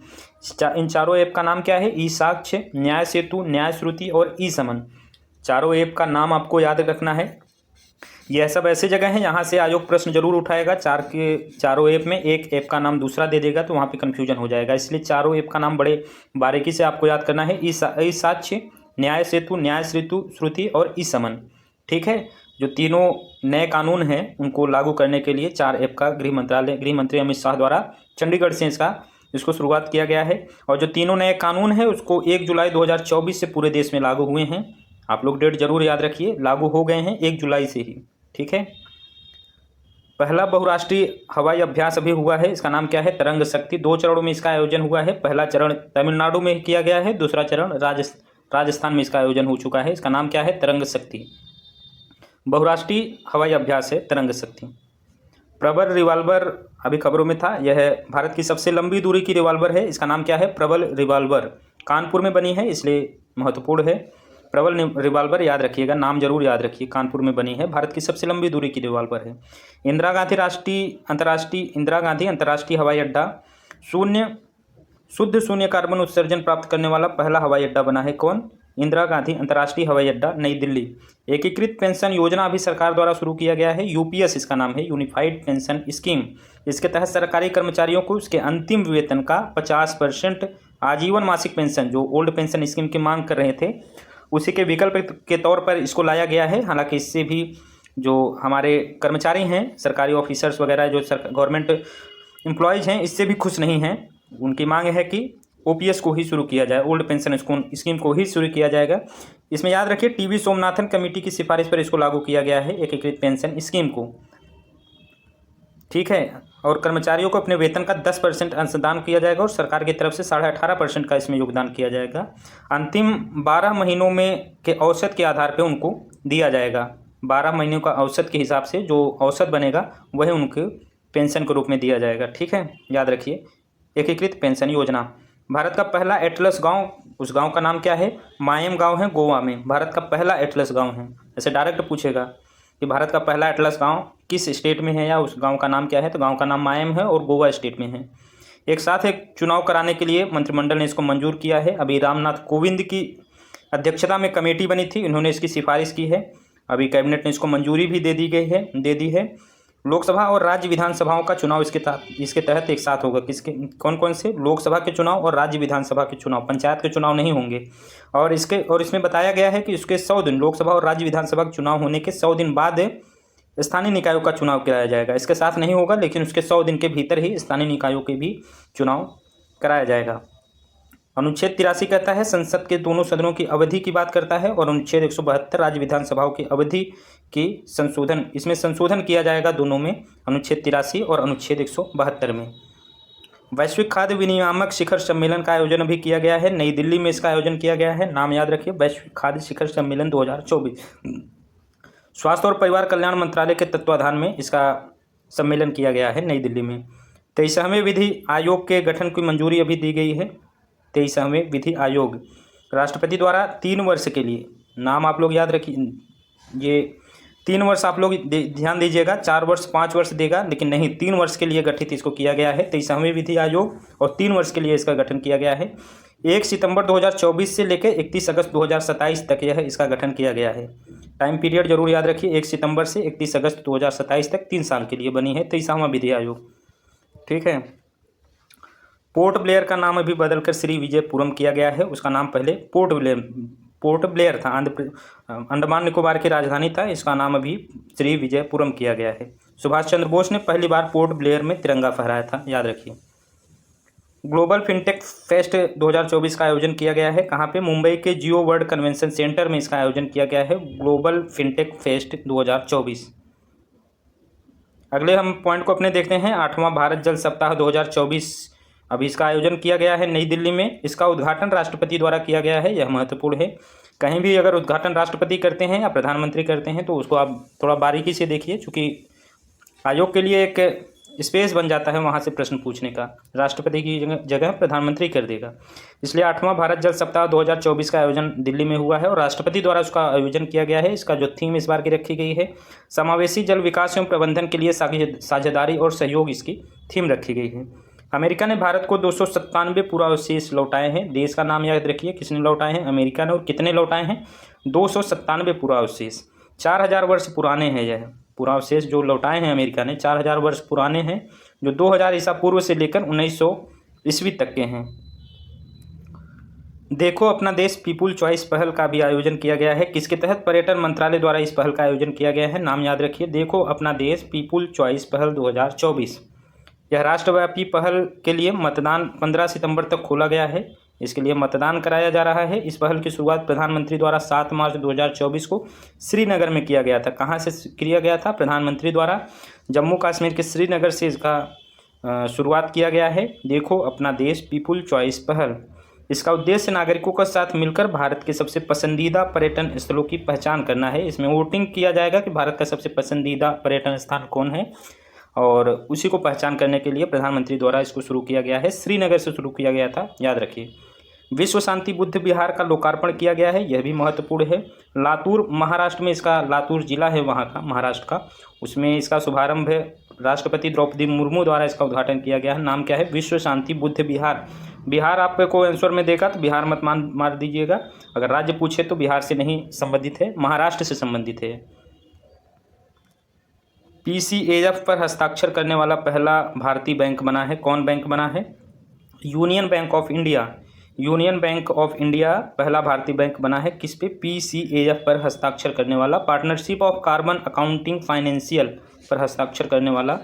इन चारों ऐप का नाम क्या है? ई साक्ष्य, न्याय सेतु, न्याय श्रुति और ई समन। चारों ऐप का नाम आपको याद रखना है। यह सब ऐसे जगह हैं यहाँ से आयोग प्रश्न जरूर उठाएगा। चारों ऐप में एक ऐप का नाम दूसरा दे देगा तो वहाँ पे कन्फ्यूजन हो जाएगा, इसलिए चारों ऐप का नाम बड़े बारीकी से आपको याद करना है। ई साक्ष्य, न्याय सेतु, न्याय श्रुति और ई समन। ठीक है, जो तीनों नए कानून हैं उनको लागू करने के लिए 4 ऐप का गृह मंत्री अमित शाह द्वारा चंडीगढ़ से इसको शुरुआत किया गया है। और जो तीनों नए कानून हैं उसको 1 जुलाई 2024 से पूरे देश में लागू हुए हैं। आप लोग डेट जरूर याद रखिए, लागू हो गए हैं 1 जुलाई से ही। ठीक है, पहला बहुराष्ट्रीय हवाई अभ्यास अभी हुआ है, इसका नाम क्या है? तरंग शक्ति। 2 चरणों में इसका आयोजन हुआ है। पहला चरण तमिलनाडु में किया गया है, दूसरा चरण राजस्थान में इसका आयोजन हो चुका है। इसका नाम क्या है? तरंग शक्ति। बहुराष्ट्रीय हवाई अभ्यास है तरंग शक्ति। प्रबल रिवाल्वर अभी खबरों में था, यह भारत की सबसे लंबी दूरी की रिवाल्वर है। इसका नाम क्या है? प्रबल रिवाल्वर। कानपुर में बनी है इसलिए महत्वपूर्ण है। प्रबल रिवाल्वर याद रखिएगा, नाम जरूर याद रखिए। कानपुर में बनी है, भारत की सबसे लंबी दूरी की रिवाल्वर है। इंदिरा गांधी अंतर्राष्ट्रीय हवाई अड्डा शुद्ध शून्य कार्बन उत्सर्जन प्राप्त करने वाला पहला हवाई अड्डा बना है। कौन? इंदिरा गांधी अंतर्राष्ट्रीय हवाई अड्डा, नई दिल्ली। एकीकृत पेंशन योजना अभी सरकार द्वारा शुरू किया गया है, यूपीएस इसका नाम है, यूनिफाइड पेंशन स्कीम। इसके तहत सरकारी कर्मचारियों को उसके अंतिम वेतन का 50% आजीवन मासिक पेंशन, जो ओल्ड पेंशन स्कीम की मांग कर रहे थे, उसी के विकल्प के तौर पर इसको लाया गया है। हालांकि इससे भी जो हमारे कर्मचारी हैं, सरकारी ऑफिसर्स वगैरह, जो गवर्नमेंट एम्प्लॉयज़ हैं, इससे भी खुश नहीं हैं। उनकी मांग है कि ओपीएस को ही शुरू किया जाए, ओल्ड पेंशन स्कीम को ही शुरू किया जाएगा। इसमें याद रखिए टीवी सोमनाथन कमेटी की सिफारिश पर इसको लागू किया गया है, एकीकृत पेंशन स्कीम को। ठीक है, और कर्मचारियों को अपने वेतन का 10% अंशदान किया जाएगा और सरकार की तरफ से 18.5% का इसमें योगदान किया जाएगा। अंतिम 12 महीनों में के औसत के आधार पर उनको दिया जाएगा। 12 महीनों का औसत के हिसाब से जो औसत बनेगा वही उनको पेंशन के रूप में दिया जाएगा। ठीक है, याद रखिए एकीकृत पेंशन योजना। भारत का पहला एटलस गांव, उस गांव का नाम क्या है? मायम गांव है, गोवा में। भारत का पहला एटलस गांव है। ऐसे डायरेक्ट पूछेगा कि भारत का पहला एटलस गांव किस स्टेट में है या उस गांव का नाम क्या है, तो गांव का नाम मायम है और गोवा स्टेट में है। एक साथ एक चुनाव कराने के लिए मंत्रिमंडल ने इसको मंजूर किया है। अभी रामनाथ कोविंद की अध्यक्षता में कमेटी बनी थी, इन्होंने इसकी सिफारिश की है। अभी कैबिनेट ने इसको मंजूरी भी दे दी है। लोकसभा और राज्य विधानसभाओं का चुनाव इसके तहत एक साथ होगा। कौन कौन से? लोकसभा के चुनाव और राज्य विधानसभा के चुनाव, पंचायत के चुनाव नहीं होंगे। और इसमें बताया गया है कि इसके 100 दिन, लोकसभा और राज्य विधानसभा के चुनाव होने के 100 दिन बाद स्थानीय निकायों का चुनाव कराया जाएगा। इसके साथ नहीं होगा, लेकिन उसके 100 दिन के भीतर ही स्थानीय निकायों के भी चुनाव कराया जाएगा। अनुच्छेद 83 कहता है संसद के दोनों सदनों की अवधि की बात करता है, और अनुच्छेद 172 राज्य विधानसभाओं की अवधि की संशोधन, इसमें संशोधन किया जाएगा दोनों में, अनुच्छेद 83 और अनुच्छेद 172 में। वैश्विक खाद्य विनियामक शिखर सम्मेलन का आयोजन अभी किया गया है, नई दिल्ली में इसका आयोजन किया गया है। नाम याद रखिए, वैश्विक खाद्य शिखर सम्मेलन 2024। स्वास्थ्य और परिवार कल्याण मंत्रालय के तत्वाधान में इसका सम्मेलन किया गया है नई दिल्ली में। 23वें विधि आयोग के गठन की मंजूरी अभी दी गई है। 23वें विधि आयोग राष्ट्रपति द्वारा 3 वर्ष के लिए, नाम आप लोग याद रखिए, ये 3 वर्ष आप लोग ध्यान दीजिएगा, 4 वर्ष 5 वर्ष देगा, लेकिन नहीं, 3 वर्ष के लिए गठित इसको किया गया है। 23वें विधि आयोग, और 3 वर्ष के लिए इसका गठन किया गया है। 1 सितंबर 2024 से लेकर 31 अगस्त 2027 तक यह इसका गठन किया गया है। टाइम पीरियड जरूर याद रखिए, 1 सितंबर से 31 अगस्त 2027 तक 3 साल के लिए बनी है 23वां विधि आयोग। ठीक है, पोर्ट ब्लेयर का नाम अभी बदलकर श्री विजयपुरम किया गया है। उसका नाम पहले पोर्ट ब्लेयर था, अंडमान निकोबार की राजधानी था, इसका नाम अभी श्री विजयपुरम किया गया है। सुभाष चंद्र बोस ने पहली बार पोर्ट ब्लेयर में तिरंगा फहराया था, याद रखिए। ग्लोबल फिनटेक फेस्ट 2024 का आयोजन किया गया है, कहाँ पे? मुंबई के जियो वर्ल्ड कन्वेंशन सेंटर में इसका आयोजन किया गया है, ग्लोबल फिनटेक फेस्ट 2024। अगले हम पॉइंट को अपने देखते हैं, 8वां भारत जल सप्ताह 2024 अभी इसका आयोजन किया गया है नई दिल्ली में। इसका उद्घाटन राष्ट्रपति द्वारा किया गया है, यह महत्वपूर्ण है। कहीं भी अगर उद्घाटन राष्ट्रपति करते हैं या प्रधानमंत्री करते हैं तो उसको आप थोड़ा बारीकी से देखिए, क्योंकि आयोग के लिए एक स्पेस बन जाता है वहाँ से प्रश्न पूछने का। राष्ट्रपति की जगह प्रधानमंत्री कर देगा, इसलिए 8वां भारत जल सप्ताह 2024 का आयोजन दिल्ली में हुआ है और राष्ट्रपति द्वारा उसका आयोजन किया गया है। इसका जो थीम इस बार की रखी गई है, समावेशी जल विकास एवं प्रबंधन के लिए साझेदारी और सहयोग, इसकी थीम रखी गई है। अमेरिका ने भारत को 297 पुरावशेष लौटाए हैं। देश का नाम याद रखिए, किसने लौटाए हैं? अमेरिका ने। और कितने लौटाए हैं? 297 पुरावशेष। 4000 वर्ष पुराने हैं यह पुरावशेष जो लौटाए हैं अमेरिका ने, 4000 वर्ष पुराने हैं, जो 2000 ईसा पूर्व से लेकर 1900 ईस्वी तक के हैं। देखो अपना देश पीपुल चॉइस पहल का भी आयोजन किया गया है। किसके तहत? पर्यटन मंत्रालय द्वारा इस पहल का आयोजन किया गया है। नाम याद रखिए, देखो अपना देश पीपुल चॉइस पहल 2024। यह राष्ट्रव्यापी पहल के लिए मतदान 15 सितंबर तक खोला गया है। इसके लिए मतदान कराया जा रहा है। इस पहल की शुरुआत प्रधानमंत्री द्वारा 7 मार्च 2024 को श्रीनगर में किया गया था। कहाँ से किया गया था? प्रधानमंत्री द्वारा जम्मू कश्मीर के श्रीनगर से इसका शुरुआत किया गया है। देखो अपना देश पीपुल चॉइस पहल, इसका उद्देश्य नागरिकों के साथ मिलकर भारत के सबसे पसंदीदा पर्यटन स्थलों की पहचान करना है। इसमें वोटिंग किया जाएगा कि भारत का सबसे पसंदीदा पर्यटन स्थान कौन है, और उसी को पहचान करने के लिए प्रधानमंत्री द्वारा इसको शुरू किया गया है। श्रीनगर से शुरू किया गया था, याद रखिए। विश्व शांति बुद्ध विहार का लोकार्पण किया गया है, यह भी महत्वपूर्ण है। लातूर महाराष्ट्र में, इसका लातूर जिला है वहाँ का, महाराष्ट्र का, उसमें इसका शुभारंभ राष्ट्रपति द्रौपदी मुर्मू द्वारा इसका उद्घाटन किया गया है। नाम क्या है? विश्व शांति बुद्ध विहार। बिहार आपको आंसर में देगा तो बिहार मत मार दीजिएगा। अगर राज्य पूछे तो बिहार से नहीं संबंधित है, महाराष्ट्र से संबंधित है। PCAF पर हस्ताक्षर करने वाला पहला भारतीय बैंक बना है। कौन बैंक बना है? Union bank of India. Union bank of India पहला भारतीय बैंक बना है। किस पे? PCAF पर हस्ताक्षर करने वाला, partnership of carbon accounting financial पर हस्ताक्षर करने वाला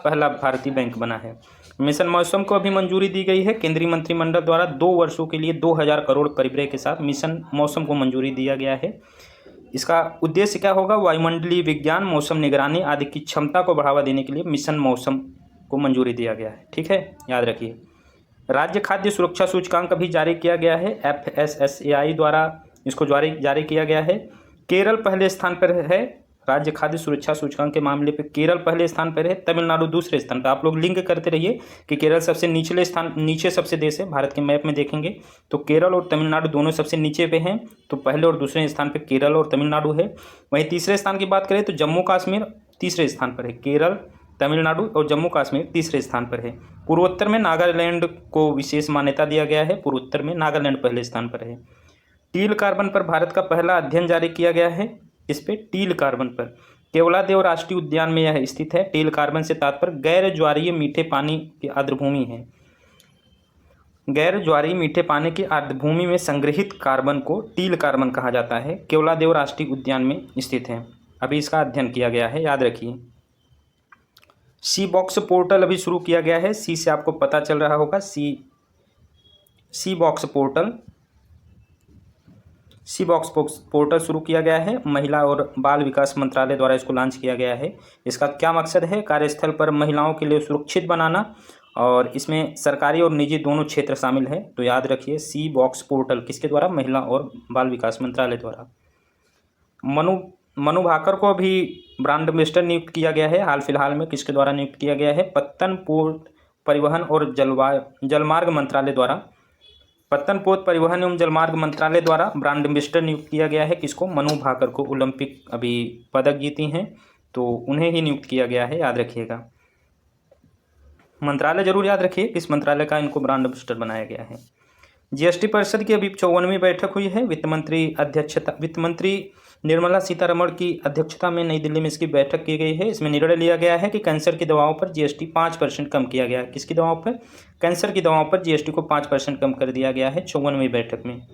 पहला भारतीय बैंक बना है। मिशन मौसम को अभी मंजूरी दी गई है। केंद्रीय मंत्रिमंडल द्वारा 2 वर्षों के लिए 2000 करोड़ परिव्यय के साथ मिशन मौसम को मंजूरी दिया गया है। इसका उद्देश्य क्या होगा? वायुमंडलीय विज्ञान, मौसम निगरानी आदि की क्षमता को बढ़ावा देने के लिए मिशन मौसम को मंजूरी दिया गया है। ठीक है, याद रखिए। राज्य खाद्य सुरक्षा सूचकांक भी जारी किया गया है। FSSAI द्वारा इसको जारी किया गया है। केरल पहले स्थान पर है। राज्य खाद्य सुरक्षा सूचकांक के मामले पे केरल पहले स्थान पर है, तमिलनाडु दूसरे स्थान पर। आप लोग लिंक करते रहिए कि केरल सबसे नीचे सबसे देश है। भारत के मैप में देखेंगे तो केरल और तमिलनाडु दोनों सबसे नीचे पे हैं, तो पहले और दूसरे स्थान पे केरल और तमिलनाडु है। वहीं तीसरे स्थान की बात करें तो जम्मू कश्मीर तीसरे स्थान पर है। केरल, तमिलनाडु और जम्मू कश्मीर तीसरे स्थान पर है। पूर्वोत्तर में नागालैंड को विशेष मान्यता दिया गया है। पूर्वोत्तर में नागालैंड पहले स्थान पर है। टील कार्बन पर भारत का पहला अध्ययन जारी किया गया है। इस पे टील कार्बन पर केवलादेव राष्ट्रीय उद्यान में यह स्थित है। टील कार्बन से तात्पर्य गैर ज्वारीय मीठे पानी की आर्द्रभूमि है। गैर ज्वारीय मीठे पानी की आर्द्रभूमि में संग्रहित कार्बन को टील कार्बन कहा जाता है। केवलादेव राष्ट्रीय उद्यान में स्थित है। अभी इसका अध्ययन किया गया है, याद रखिए। सी बॉक्स पोर्टल अभी शुरू किया गया है। सी से आपको पता चल रहा होगा, सी बॉक्स पोर्टल शुरू किया गया है। महिला और बाल विकास मंत्रालय द्वारा इसको लॉन्च किया गया है। इसका क्या मकसद है? कार्यस्थल पर महिलाओं के लिए सुरक्षित बनाना, और इसमें सरकारी और निजी दोनों क्षेत्र शामिल है। तो याद रखिए, सी बॉक्स पोर्टल किसके द्वारा? महिला और बाल विकास मंत्रालय द्वारा। मनु भाकर को अभी ब्रांड एम्बेसडर नियुक्त किया गया है। हाल फिलहाल में किसके द्वारा नियुक्त किया गया है? पत्तन पोर्ट परिवहन और जलमार्ग मंत्रालय द्वारा, पत्तन पोत परिवहन एवं जलमार्ग मंत्रालय द्वारा ब्रांड एम्बेसडर नियुक्त किया गया है। किसको? मनु भाकर को। ओलंपिक अभी पदक जीती हैं तो उन्हें ही नियुक्त किया गया है, याद रखिएगा। मंत्रालय जरूर याद रखिए किस मंत्रालय का इनको ब्रांड एम्बेसडर बनाया गया है। जीएसटी परिषद की अभी 54वीं बैठक हुई है। वित्त मंत्री निर्मला सीतारमण की अध्यक्षता में नई दिल्ली में इसकी बैठक की गई है। इसमें निर्णय लिया गया है कि कैंसर की दवाओं पर जीएसटी 5% कम किया गया है। किसकी दवाओं पर? कैंसर की दवाओं पर जीएसटी को 5% कम कर दिया गया है 54वीं बैठक में।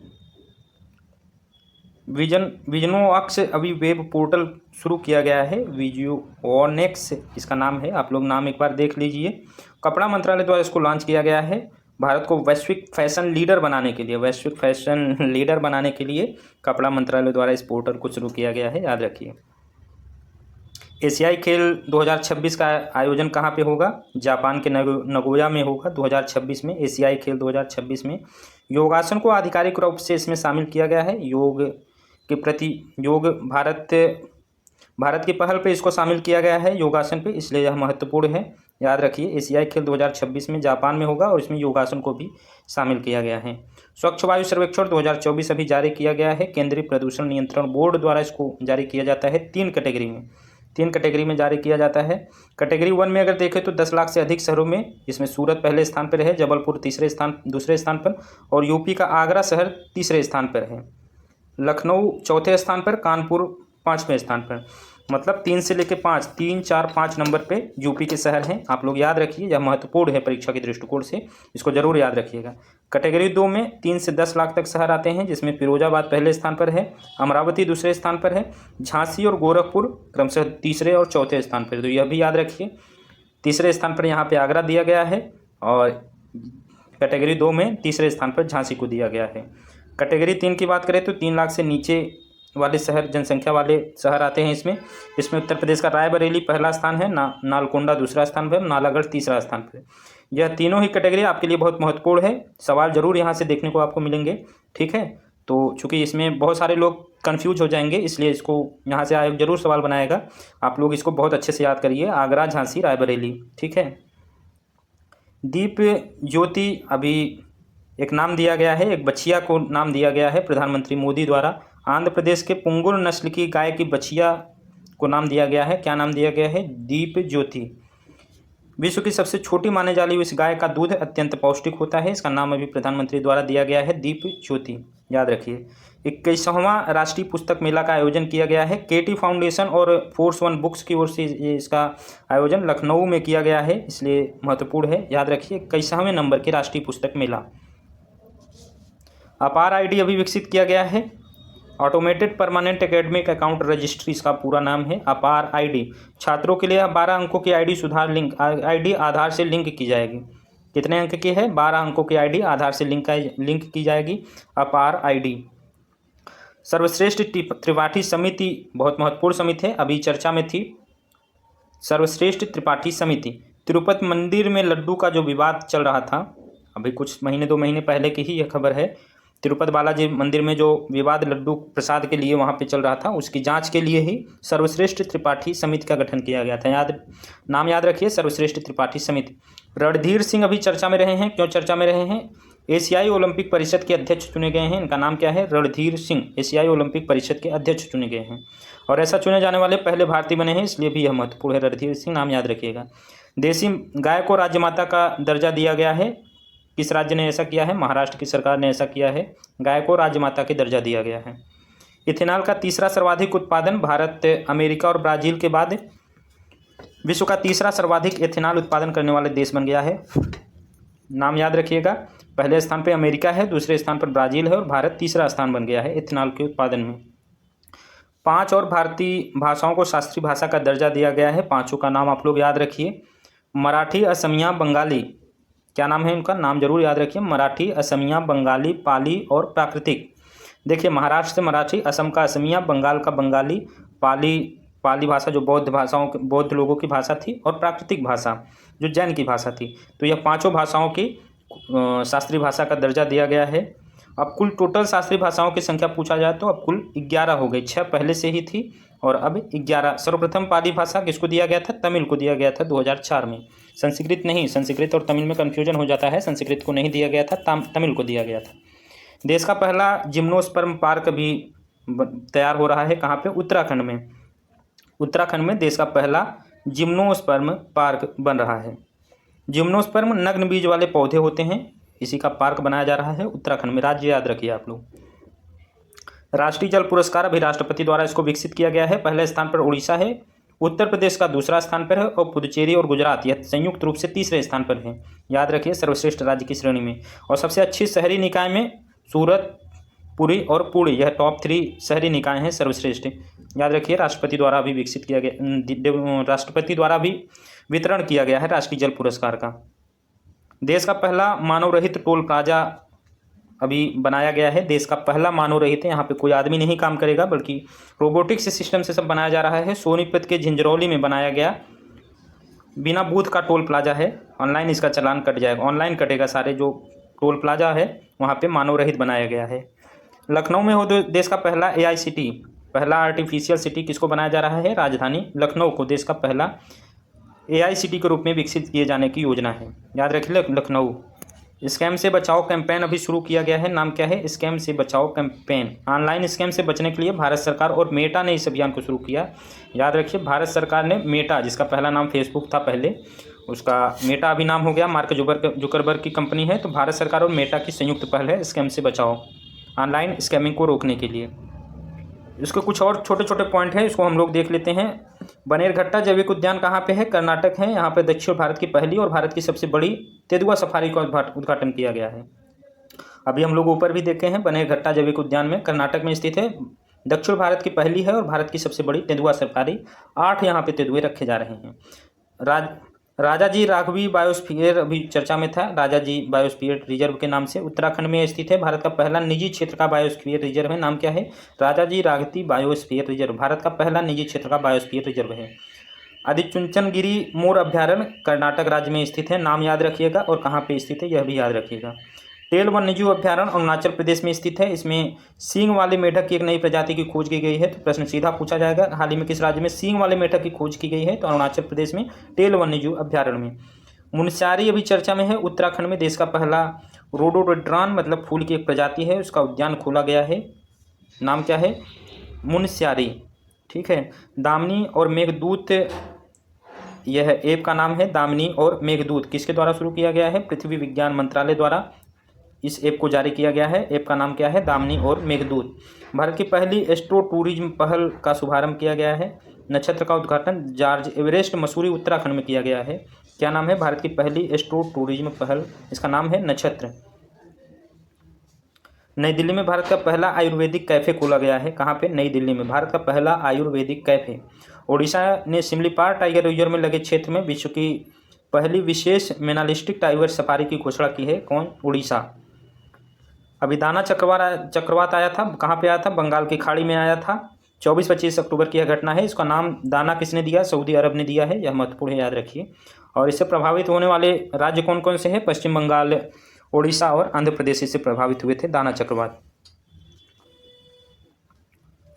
विजनोअक्स अभी वेब पोर्टल शुरू किया गया है। विजनोनेक्स इसका नाम है, आप लोग नाम एक बार देख लीजिए। कपड़ा मंत्रालय द्वारा इसको लॉन्च किया गया है। भारत को वैश्विक फैशन लीडर बनाने के लिए कपड़ा मंत्रालय द्वारा इस पोर्टल को शुरू किया गया है, याद रखिए। एशियाई खेल 2026 का आयोजन कहाँ पे होगा? जापान के नगोया में होगा 2026 में। एशियाई खेल 2026 में योगासन को आधिकारिक रूप से इसमें शामिल किया गया है। भारत की पहल पे इसको शामिल किया गया है योगासन पे, इसलिए यह महत्वपूर्ण है, याद रखिए। एशियाई खेल 2026 में जापान में होगा और इसमें योगासन को भी शामिल किया गया है। स्वच्छ वायु सर्वेक्षण 2024 अभी जारी किया गया है। केंद्रीय प्रदूषण नियंत्रण बोर्ड द्वारा इसको जारी किया जाता है 3 कैटेगरी में। 3 कैटेगरी में जारी किया जाता है। कैटेगरी 1 में अगर देखें तो 10 लाख से अधिक शहरों में, जिसमें सूरत पहले स्थान पर है, जबलपुर दूसरे स्थान पर, और यूपी का आगरा शहर तीसरे स्थान पर है, लखनऊ चौथे स्थान पर, कानपुर 5वें स्थान पर। मतलब 3 से लेकर 5, 3, 4, 5 नंबर पे यूपी के शहर हैं। आप लोग याद रखिए, यह महत्वपूर्ण है परीक्षा के दृष्टिकोण से, इसको जरूर याद रखिएगा। कैटेगरी 2 में 3 से 10 लाख तक शहर आते हैं, जिसमें फिरोजाबाद पहले स्थान पर है, अमरावती दूसरे स्थान पर है, झांसी और गोरखपुर क्रमशः तीसरे और चौथे स्थान पर। तो यह भी याद रखिए, तीसरे स्थान पर यहाँ पे आगरा दिया गया है और कैटेगरी 2 में तीसरे स्थान पर झांसी को दिया गया है। कैटेगरी 3 की बात करें तो 3 लाख से नीचे वाले शहर, जनसंख्या वाले शहर आते हैं इसमें उत्तर प्रदेश का रायबरेली पहला स्थान है, नालकोंडा दूसरा स्थान पर, नालागढ़ तीसरा स्थान पर। यह तीनों ही कैटेगरी आपके लिए बहुत महत्वपूर्ण है, सवाल जरूर यहाँ से देखने को आपको मिलेंगे, ठीक है। तो चूँकि इसमें बहुत सारे लोग कन्फ्यूज हो जाएंगे, इसलिए इसको यहाँ से आयोग जरूर सवाल बनाएगा, आप लोग इसको बहुत अच्छे से याद करिए, आगरा, झांसी, रायबरेली, ठीक है। दीप ज्योति अभी एक नाम दिया गया है, एक बछिया को नाम दिया गया है प्रधानमंत्री मोदी द्वारा। आंध्र प्रदेश के पुंगुर नस्ल की गाय की बछिया को नाम दिया गया है, क्या नाम दिया गया है? दीप ज्योति। विश्व की सबसे छोटी माने जाने वाली इस गाय का दूध अत्यंत पौष्टिक होता है, इसका नाम अभी प्रधानमंत्री द्वारा दिया गया है दीप ज्योति, याद रखिए। 21वां राष्ट्रीय पुस्तक मेला का आयोजन किया गया है, केटी फाउंडेशन और फोर्स वन बुक्स की ओर से इसका आयोजन लखनऊ में किया गया है, इसलिए महत्वपूर्ण है, याद रखिए। 21वें नंबर के राष्ट्रीय पुस्तक मेला। अपार आईडी अभी विकसित किया गया है, automated permanent academic account registry इसका पूरा नाम है, अपार आईडी। छात्रों के लिए 12 अंकों की आईडी सुधार लिंक आईडी आधार से लिंक की जाएगी। कितने अंक की है? 12 अंकों की आईडी आधार से लिंक की जाएगी, अपार आईडी। सर्वश्रेष्ठ त्रिपाठी समिति बहुत महत्वपूर्ण समिति है, अभी चर्चा में थी। सर्वश्रेष्ठ त्रिपाठी समिति, तिरुपति मंदिर में लड्डू का जो विवाद चल रहा था, अभी कुछ महीने 2 महीने पहले की ही यह खबर है, तिरुपति बालाजी मंदिर में जो विवाद लड्डू प्रसाद के लिए वहाँ पे चल रहा था, उसकी जांच के लिए ही सर्वश्रेष्ठ त्रिपाठी समिति का गठन किया गया था। नाम याद रखिए, सर्वश्रेष्ठ त्रिपाठी समिति। रणधीर सिंह अभी चर्चा में रहे हैं, क्यों चर्चा में रहे हैं? एशियाई ओलंपिक परिषद के अध्यक्ष चुने गए हैं, इनका नाम क्या है? रणधीर सिंह एशियाई ओलंपिक परिषद के अध्यक्ष चुने गए हैं और ऐसा चुने जाने वाले पहले भारतीय बने हैं, इसलिए भी यह महत्वपूर्ण है, रणधीर सिंह, नाम याद रखिएगा। देसी गाय को राजमाता का दर्जा दिया गया है, किस राज्य ने ऐसा किया है? महाराष्ट्र की सरकार ने ऐसा किया है, गाय को राजमाता के दर्जा दिया गया है। इथेनॉल का तीसरा सर्वाधिक उत्पादन, भारत, अमेरिका और ब्राज़ील के बाद विश्व का तीसरा सर्वाधिक इथेनॉल उत्पादन करने वाले देश बन गया है, नाम याद रखिएगा। पहले स्थान पर अमेरिका है, दूसरे स्थान पर ब्राज़ील है और भारत तीसरा स्थान बन गया है इथेनॉल के उत्पादन में। 5 और भारतीय भाषाओं को शास्त्रीय भाषा का दर्जा दिया गया है, 5 का नाम आप लोग याद रखिए। मराठी, असमिया, बंगाली, क्या नाम है उनका? नाम जरूर याद रखिए, मराठी, असमिया, बंगाली, पाली और प्राकृतिक। देखिए, महाराष्ट्र से मराठी, असम का असमिया, बंगाल का बंगाली, पाली भाषा जो बौद्ध लोगों की भाषा थी, और प्राकृतिक भाषा जो जैन की भाषा थी। तो यह 5 भाषाओं की शास्त्रीय भाषा का दर्जा दिया गया है। अब कुल टोटल शास्त्रीय भाषाओं की संख्या पूछा जाए तो अब कुल 11 हो गई, 6 पहले से ही थी और अब 11। सर्वप्रथम पाली भाषा किसको दिया गया था? तमिल को दिया गया था 2004 में, संस्कृत नहीं। संस्कृत और तमिल में कन्फ्यूजन हो जाता है, संस्कृत को नहीं दिया गया था, तमिल को दिया गया था। देश का पहला जिम्नोस्पर्म पार्क भी तैयार हो रहा है, कहाँ पे? उत्तराखंड में। उत्तराखंड में देश का पहला जिम्नोस्पर्म पार्क बन रहा है। जिम्नोस्पर्म नग्न बीज वाले पौधे होते हैं, इसी का पार्क बनाया जा रहा है उत्तराखंड में, राज्य याद रखिए आप लोग। राष्ट्रीय जल पुरस्कार अभी राष्ट्रपति द्वारा इसको विकसित किया गया है, पहले स्थान पर उड़ीसा है, उत्तर प्रदेश का दूसरा स्थान पर है और पुदुचेरी और गुजरात यह संयुक्त रूप से तीसरे स्थान पर है, याद रखिए, सर्वश्रेष्ठ राज्य की श्रेणी में। और सबसे अच्छी शहरी निकाय में सूरत, पुरी और पुणे, यह टॉप 3 शहरी निकाय हैं सर्वश्रेष्ठ, याद रखिए। राष्ट्रपति द्वारा भी विकसित किया गया, राष्ट्रपति द्वारा भी वितरण किया गया है राष्ट्रीय जल पुरस्कार का। देश का पहला मानव रहित टोल प्लाजा अभी बनाया गया है, देश का पहला मानव रहित है, यहाँ पे कोई आदमी नहीं काम करेगा बल्कि रोबोटिक्स सिस्टम से सब बनाया जा रहा है। सोनीपत के झिंझरौली में बनाया गया बिना बूथ का टोल प्लाजा है, ऑनलाइन इसका चालान कट जाएगा, ऑनलाइन कटेगा, सारे जो टोल प्लाजा है वहाँ पे मानव रहित बनाया गया है। लखनऊ में हो देश का पहला AICT, पहला आर्टिफिशियल सिटी किसको बनाया जा रहा है? राजधानी लखनऊ को देश का पहला AICT के रूप में विकसित किए जाने की योजना है, याद रखिए लखनऊ। स्कैम से बचाओ कैंपेन अभी शुरू किया गया है। नाम क्या है? स्कैम से बचाओ कैंपेन। ऑनलाइन स्कैम से बचने के लिए भारत सरकार और मेटा ने इस अभियान को शुरू किया। याद रखिए, भारत सरकार ने मेटा, जिसका पहला नाम फेसबुक था पहले, उसका मेटा अभी नाम हो गया, मार्क जुकरबर्ग की कंपनी है। तो भारत सरकार और मेटा की संयुक्त पहल है स्कैम से बचाओ, ऑनलाइन स्कैमिंग को रोकने के लिए। इसके कुछ और छोटे छोटे पॉइंट हैं, इसको हम लोग देख लेते हैं। बनेरघट्टा जैविक उद्यान कहाँ पे है? कर्नाटक है। यहाँ पे दक्षिण भारत की पहली और भारत की सबसे बड़ी तेंदुआ सफारी का उद्घाटन किया गया है। अभी हम लोग ऊपर भी देखे हैं, बनेरघट्टा जैविक उद्यान में कर्नाटक में स्थित है, दक्षिण भारत की पहली है और भारत की सबसे बड़ी तेंदुआ सफारी। 8 यहाँ पे तेंदुए रखे जा रहे हैं। राजाजी राघवी बायोस्फीयर अभी चर्चा में था। राजाजी बायोस्फीयर रिजर्व के नाम से उत्तराखंड में स्थित है, भारत का पहला निजी क्षेत्र का बायोस्फीयर रिजर्व है। नाम क्या है? राजाजी राघवी बायोस्फीयर रिजर्व, भारत का पहला निजी क्षेत्र का बायोस्फीयर रिजर्व है। आदिचुंचनगिरी मोर अभ्यारण्य कर्नाटक राज्य में स्थित है। नाम याद रखिएगा और कहाँ पे स्थित है यह भी याद रखिएगा। टेल वन्यजीव अभ्यारण्य अरुणाचल प्रदेश में स्थित है। इसमें सींग वाले मेढक की एक नई प्रजाति की खोज की गई है। तो प्रश्न सीधा पूछा जाएगा, हाल ही में किस राज्य में सींग वाले मेढक की खोज की गई है? तो अरुणाचल प्रदेश में टेल वन्यजीव अभ्यारण्य में। मुनस्यारी अभी चर्चा में है, उत्तराखंड में देश का पहला रोडोडेंड्रॉन मतलब फूल की एक प्रजाति है, उसका उद्यान खोला गया है। नाम क्या है? मुनस्यारी। ठीक है। दामिनी और मेघदूत, यह ऐप का नाम है दामिनी और मेघदूत। किसके द्वारा शुरू किया गया है? पृथ्वी विज्ञान मंत्रालय द्वारा इस ऐप को जारी किया गया है। ऐप का नाम क्या है? दामिनी और मेघदूत। भारत की पहली एस्ट्रो टूरिज्म पहल का शुभारंभ किया गया है। नक्षत्र का उद्घाटन जॉर्ज एवरेस्ट मसूरी उत्तराखंड में किया गया है। क्या नाम है भारत की पहली एस्ट्रो टूरिज्म पहल? इसका नाम है नक्षत्र। नई दिल्ली में भारत का पहला आयुर्वेदिक कैफे खोला गया है। कहाँ पे? नई दिल्ली में भारत का पहला आयुर्वेदिक कैफे। ओडिशा ने सिमलीपाल टाइगर रिजर्व में लगे क्षेत्र में विश्व की पहली विशेष मेनालिस्टिक टाइगर सफारी की घोषणा की है। कौन? उड़ीसा। अभी दाना चक्रवात आया था, कहाँ पे आया था? बंगाल की खाड़ी में आया था। 24-25 अक्टूबर की यह घटना है। इसका नाम दाना किसने दिया? सऊदी अरब ने दिया है। यह महत्वपूर्ण है, याद रखिए। और इससे प्रभावित होने वाले राज्य कौन कौन से हैं? पश्चिम बंगाल, ओडिशा और आंध्र प्रदेश इससे प्रभावित हुए थे दाना चक्रवात।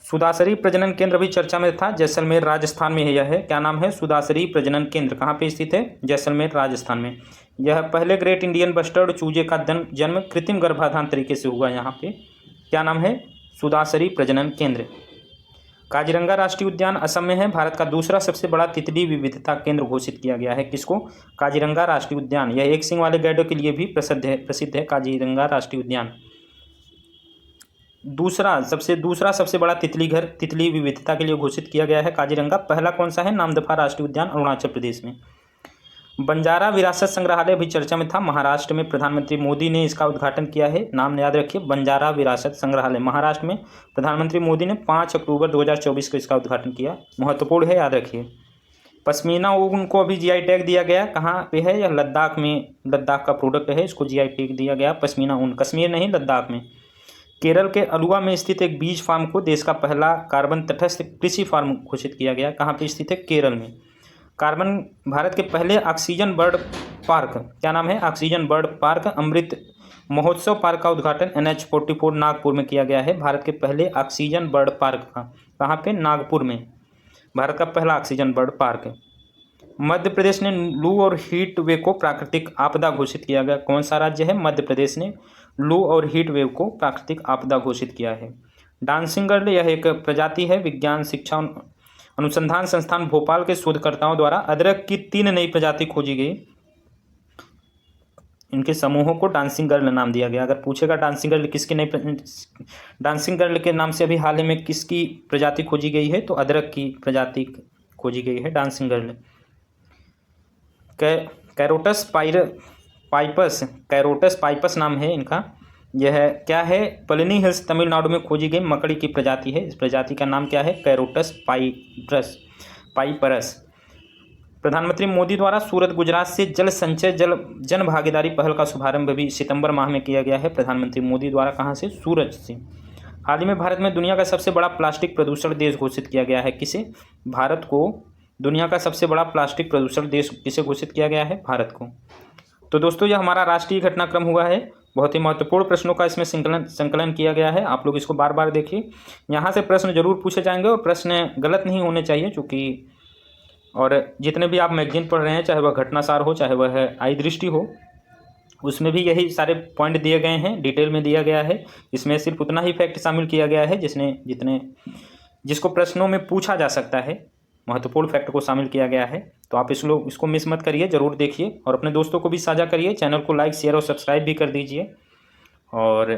सुदासरी प्रजनन केंद्र भी चर्चा में था, जैसलमेर राजस्थान में है यह है। क्या नाम है? सुदासरी प्रजनन केंद्र। कहाँ पे स्थित है? जैसलमेर राजस्थान में। यह पहले ग्रेट इंडियन बस्टर्ड चूजे का जन्म कृत्रिम गर्भाधान तरीके से हुआ यहाँ पे। क्या नाम है? सुदासरी प्रजनन केंद्र। काजीरंगा राष्ट्रीय उद्यान असम में है, भारत का दूसरा सबसे बड़ा तितली विविधता केंद्र घोषित किया गया है। किसको? काजीरंगा राष्ट्रीय उद्यान। यह एक सींग वाले गैंडों के लिए भी प्रसिद्ध है काजीरंगा राष्ट्रीय उद्यान। दूसरा सबसे बड़ा तितली विविधता के लिए घोषित किया गया है काजीरंगा। पहला कौन सा है? नामदफा राष्ट्रीय उद्यान अरुणाचल प्रदेश में। बंजारा विरासत संग्रहालय भी चर्चा में था, महाराष्ट्र में प्रधानमंत्री मोदी ने इसका उद्घाटन किया है। नाम याद रखिए, बंजारा विरासत संग्रहालय, महाराष्ट्र में प्रधानमंत्री मोदी ने 5 अक्टूबर 2024 को इसका उद्घाटन किया। महत्वपूर्ण है, याद रखिए। पश्मीना ऊन को अभी जीआई टैग दिया गया। कहाँ पे है? यह लद्दाख में, लद्दाख का प्रोडक्ट है, इसको जीआई टैग दिया गया। पश्मीना ऊन कश्मीर नहीं, लद्दाख में। केरल के अलुवा में स्थित एक बीज फार्म को देश का पहला कार्बन तटस्थ कृषि फार्म घोषित किया गया। कहाँ पे स्थित है? केरल में। भारत के पहले ऑक्सीजन बर्ड पार्क, क्या नाम है? Oxygen bird park Amrit Mahotsav park का उद्घाटन NH44 नागपुर में किया गया है। भारत के पहले ऑक्सीजन बर्ड पार्क का, कहाँ पे? नागपुर में, भारत का पहला oxygen bird park. Madhya Pradesh ने लू और हीट वेव को प्राकृतिक आपदा घोषित किया गया। कौन सा राज्य है? मध्य प्रदेश ने लू और हीट वेव को प्राकृतिक आपदा घोषित किया है। डांसिंग गर्ल, यह एक प्रजाति है। विज्ञान शिक्षा अनुसंधान संस्थान भोपाल के शोधकर्ताओं द्वारा अदरक की 3 नई प्रजाति खोजी गई। इनके समूहों को डांसिंग गर्ल नाम दिया गया। अगर पूछेगा डांसिंग गर्ल किसकी नई, डांसिंग गर्ल के नाम से अभी हाल ही में किसकी प्रजाति खोजी गई है? तो अदरक की प्रजाति खोजी गई है डांसिंग गर्ल। कैरोटस पाइपस नाम है इनका। यह क्या है? पलनी हिल्स तमिलनाडु में खोजी गई मकड़ी की प्रजाति है। इस प्रजाति का नाम क्या है? कैरोटस पाइपरस। प्रधानमंत्री मोदी द्वारा सूरत गुजरात से जल संचय जन भागीदारी पहल का शुभारंभ भी सितंबर माह में किया गया है। प्रधानमंत्री मोदी द्वारा कहाँ से? सूरत से। हाल ही में भारत में दुनिया का सबसे बड़ा प्लास्टिक प्रदूषण देश घोषित किया गया है। किसे? भारत को दुनिया का सबसे बड़ा प्लास्टिक प्रदूषण देश किसे घोषित किया गया है? भारत को। तो दोस्तों, यह हमारा राष्ट्रीय घटनाक्रम हुआ है। बहुत ही महत्वपूर्ण प्रश्नों का इसमें संकलन किया गया है। आप लोग इसको बार बार देखिए, यहाँ से प्रश्न जरूर पूछे जाएंगे और प्रश्न गलत नहीं होने चाहिए, चूँकि और जितने भी आप मैगजीन पढ़ रहे हैं, चाहे वह घटनासार हो, चाहे वह आई दृष्टि हो, उसमें भी यही सारे पॉइंट दिए गए हैं, डिटेल में दिया गया है। इसमें सिर्फ उतना ही फैक्ट शामिल किया गया है जिसको प्रश्नों में पूछा जा सकता है, महत्वपूर्ण फैक्ट को शामिल किया गया है। तो आप इसको मिस मत करिए, ज़रूर देखिए और अपने दोस्तों को भी साझा करिए। चैनल को लाइक, शेयर और सब्सक्राइब भी कर दीजिए। और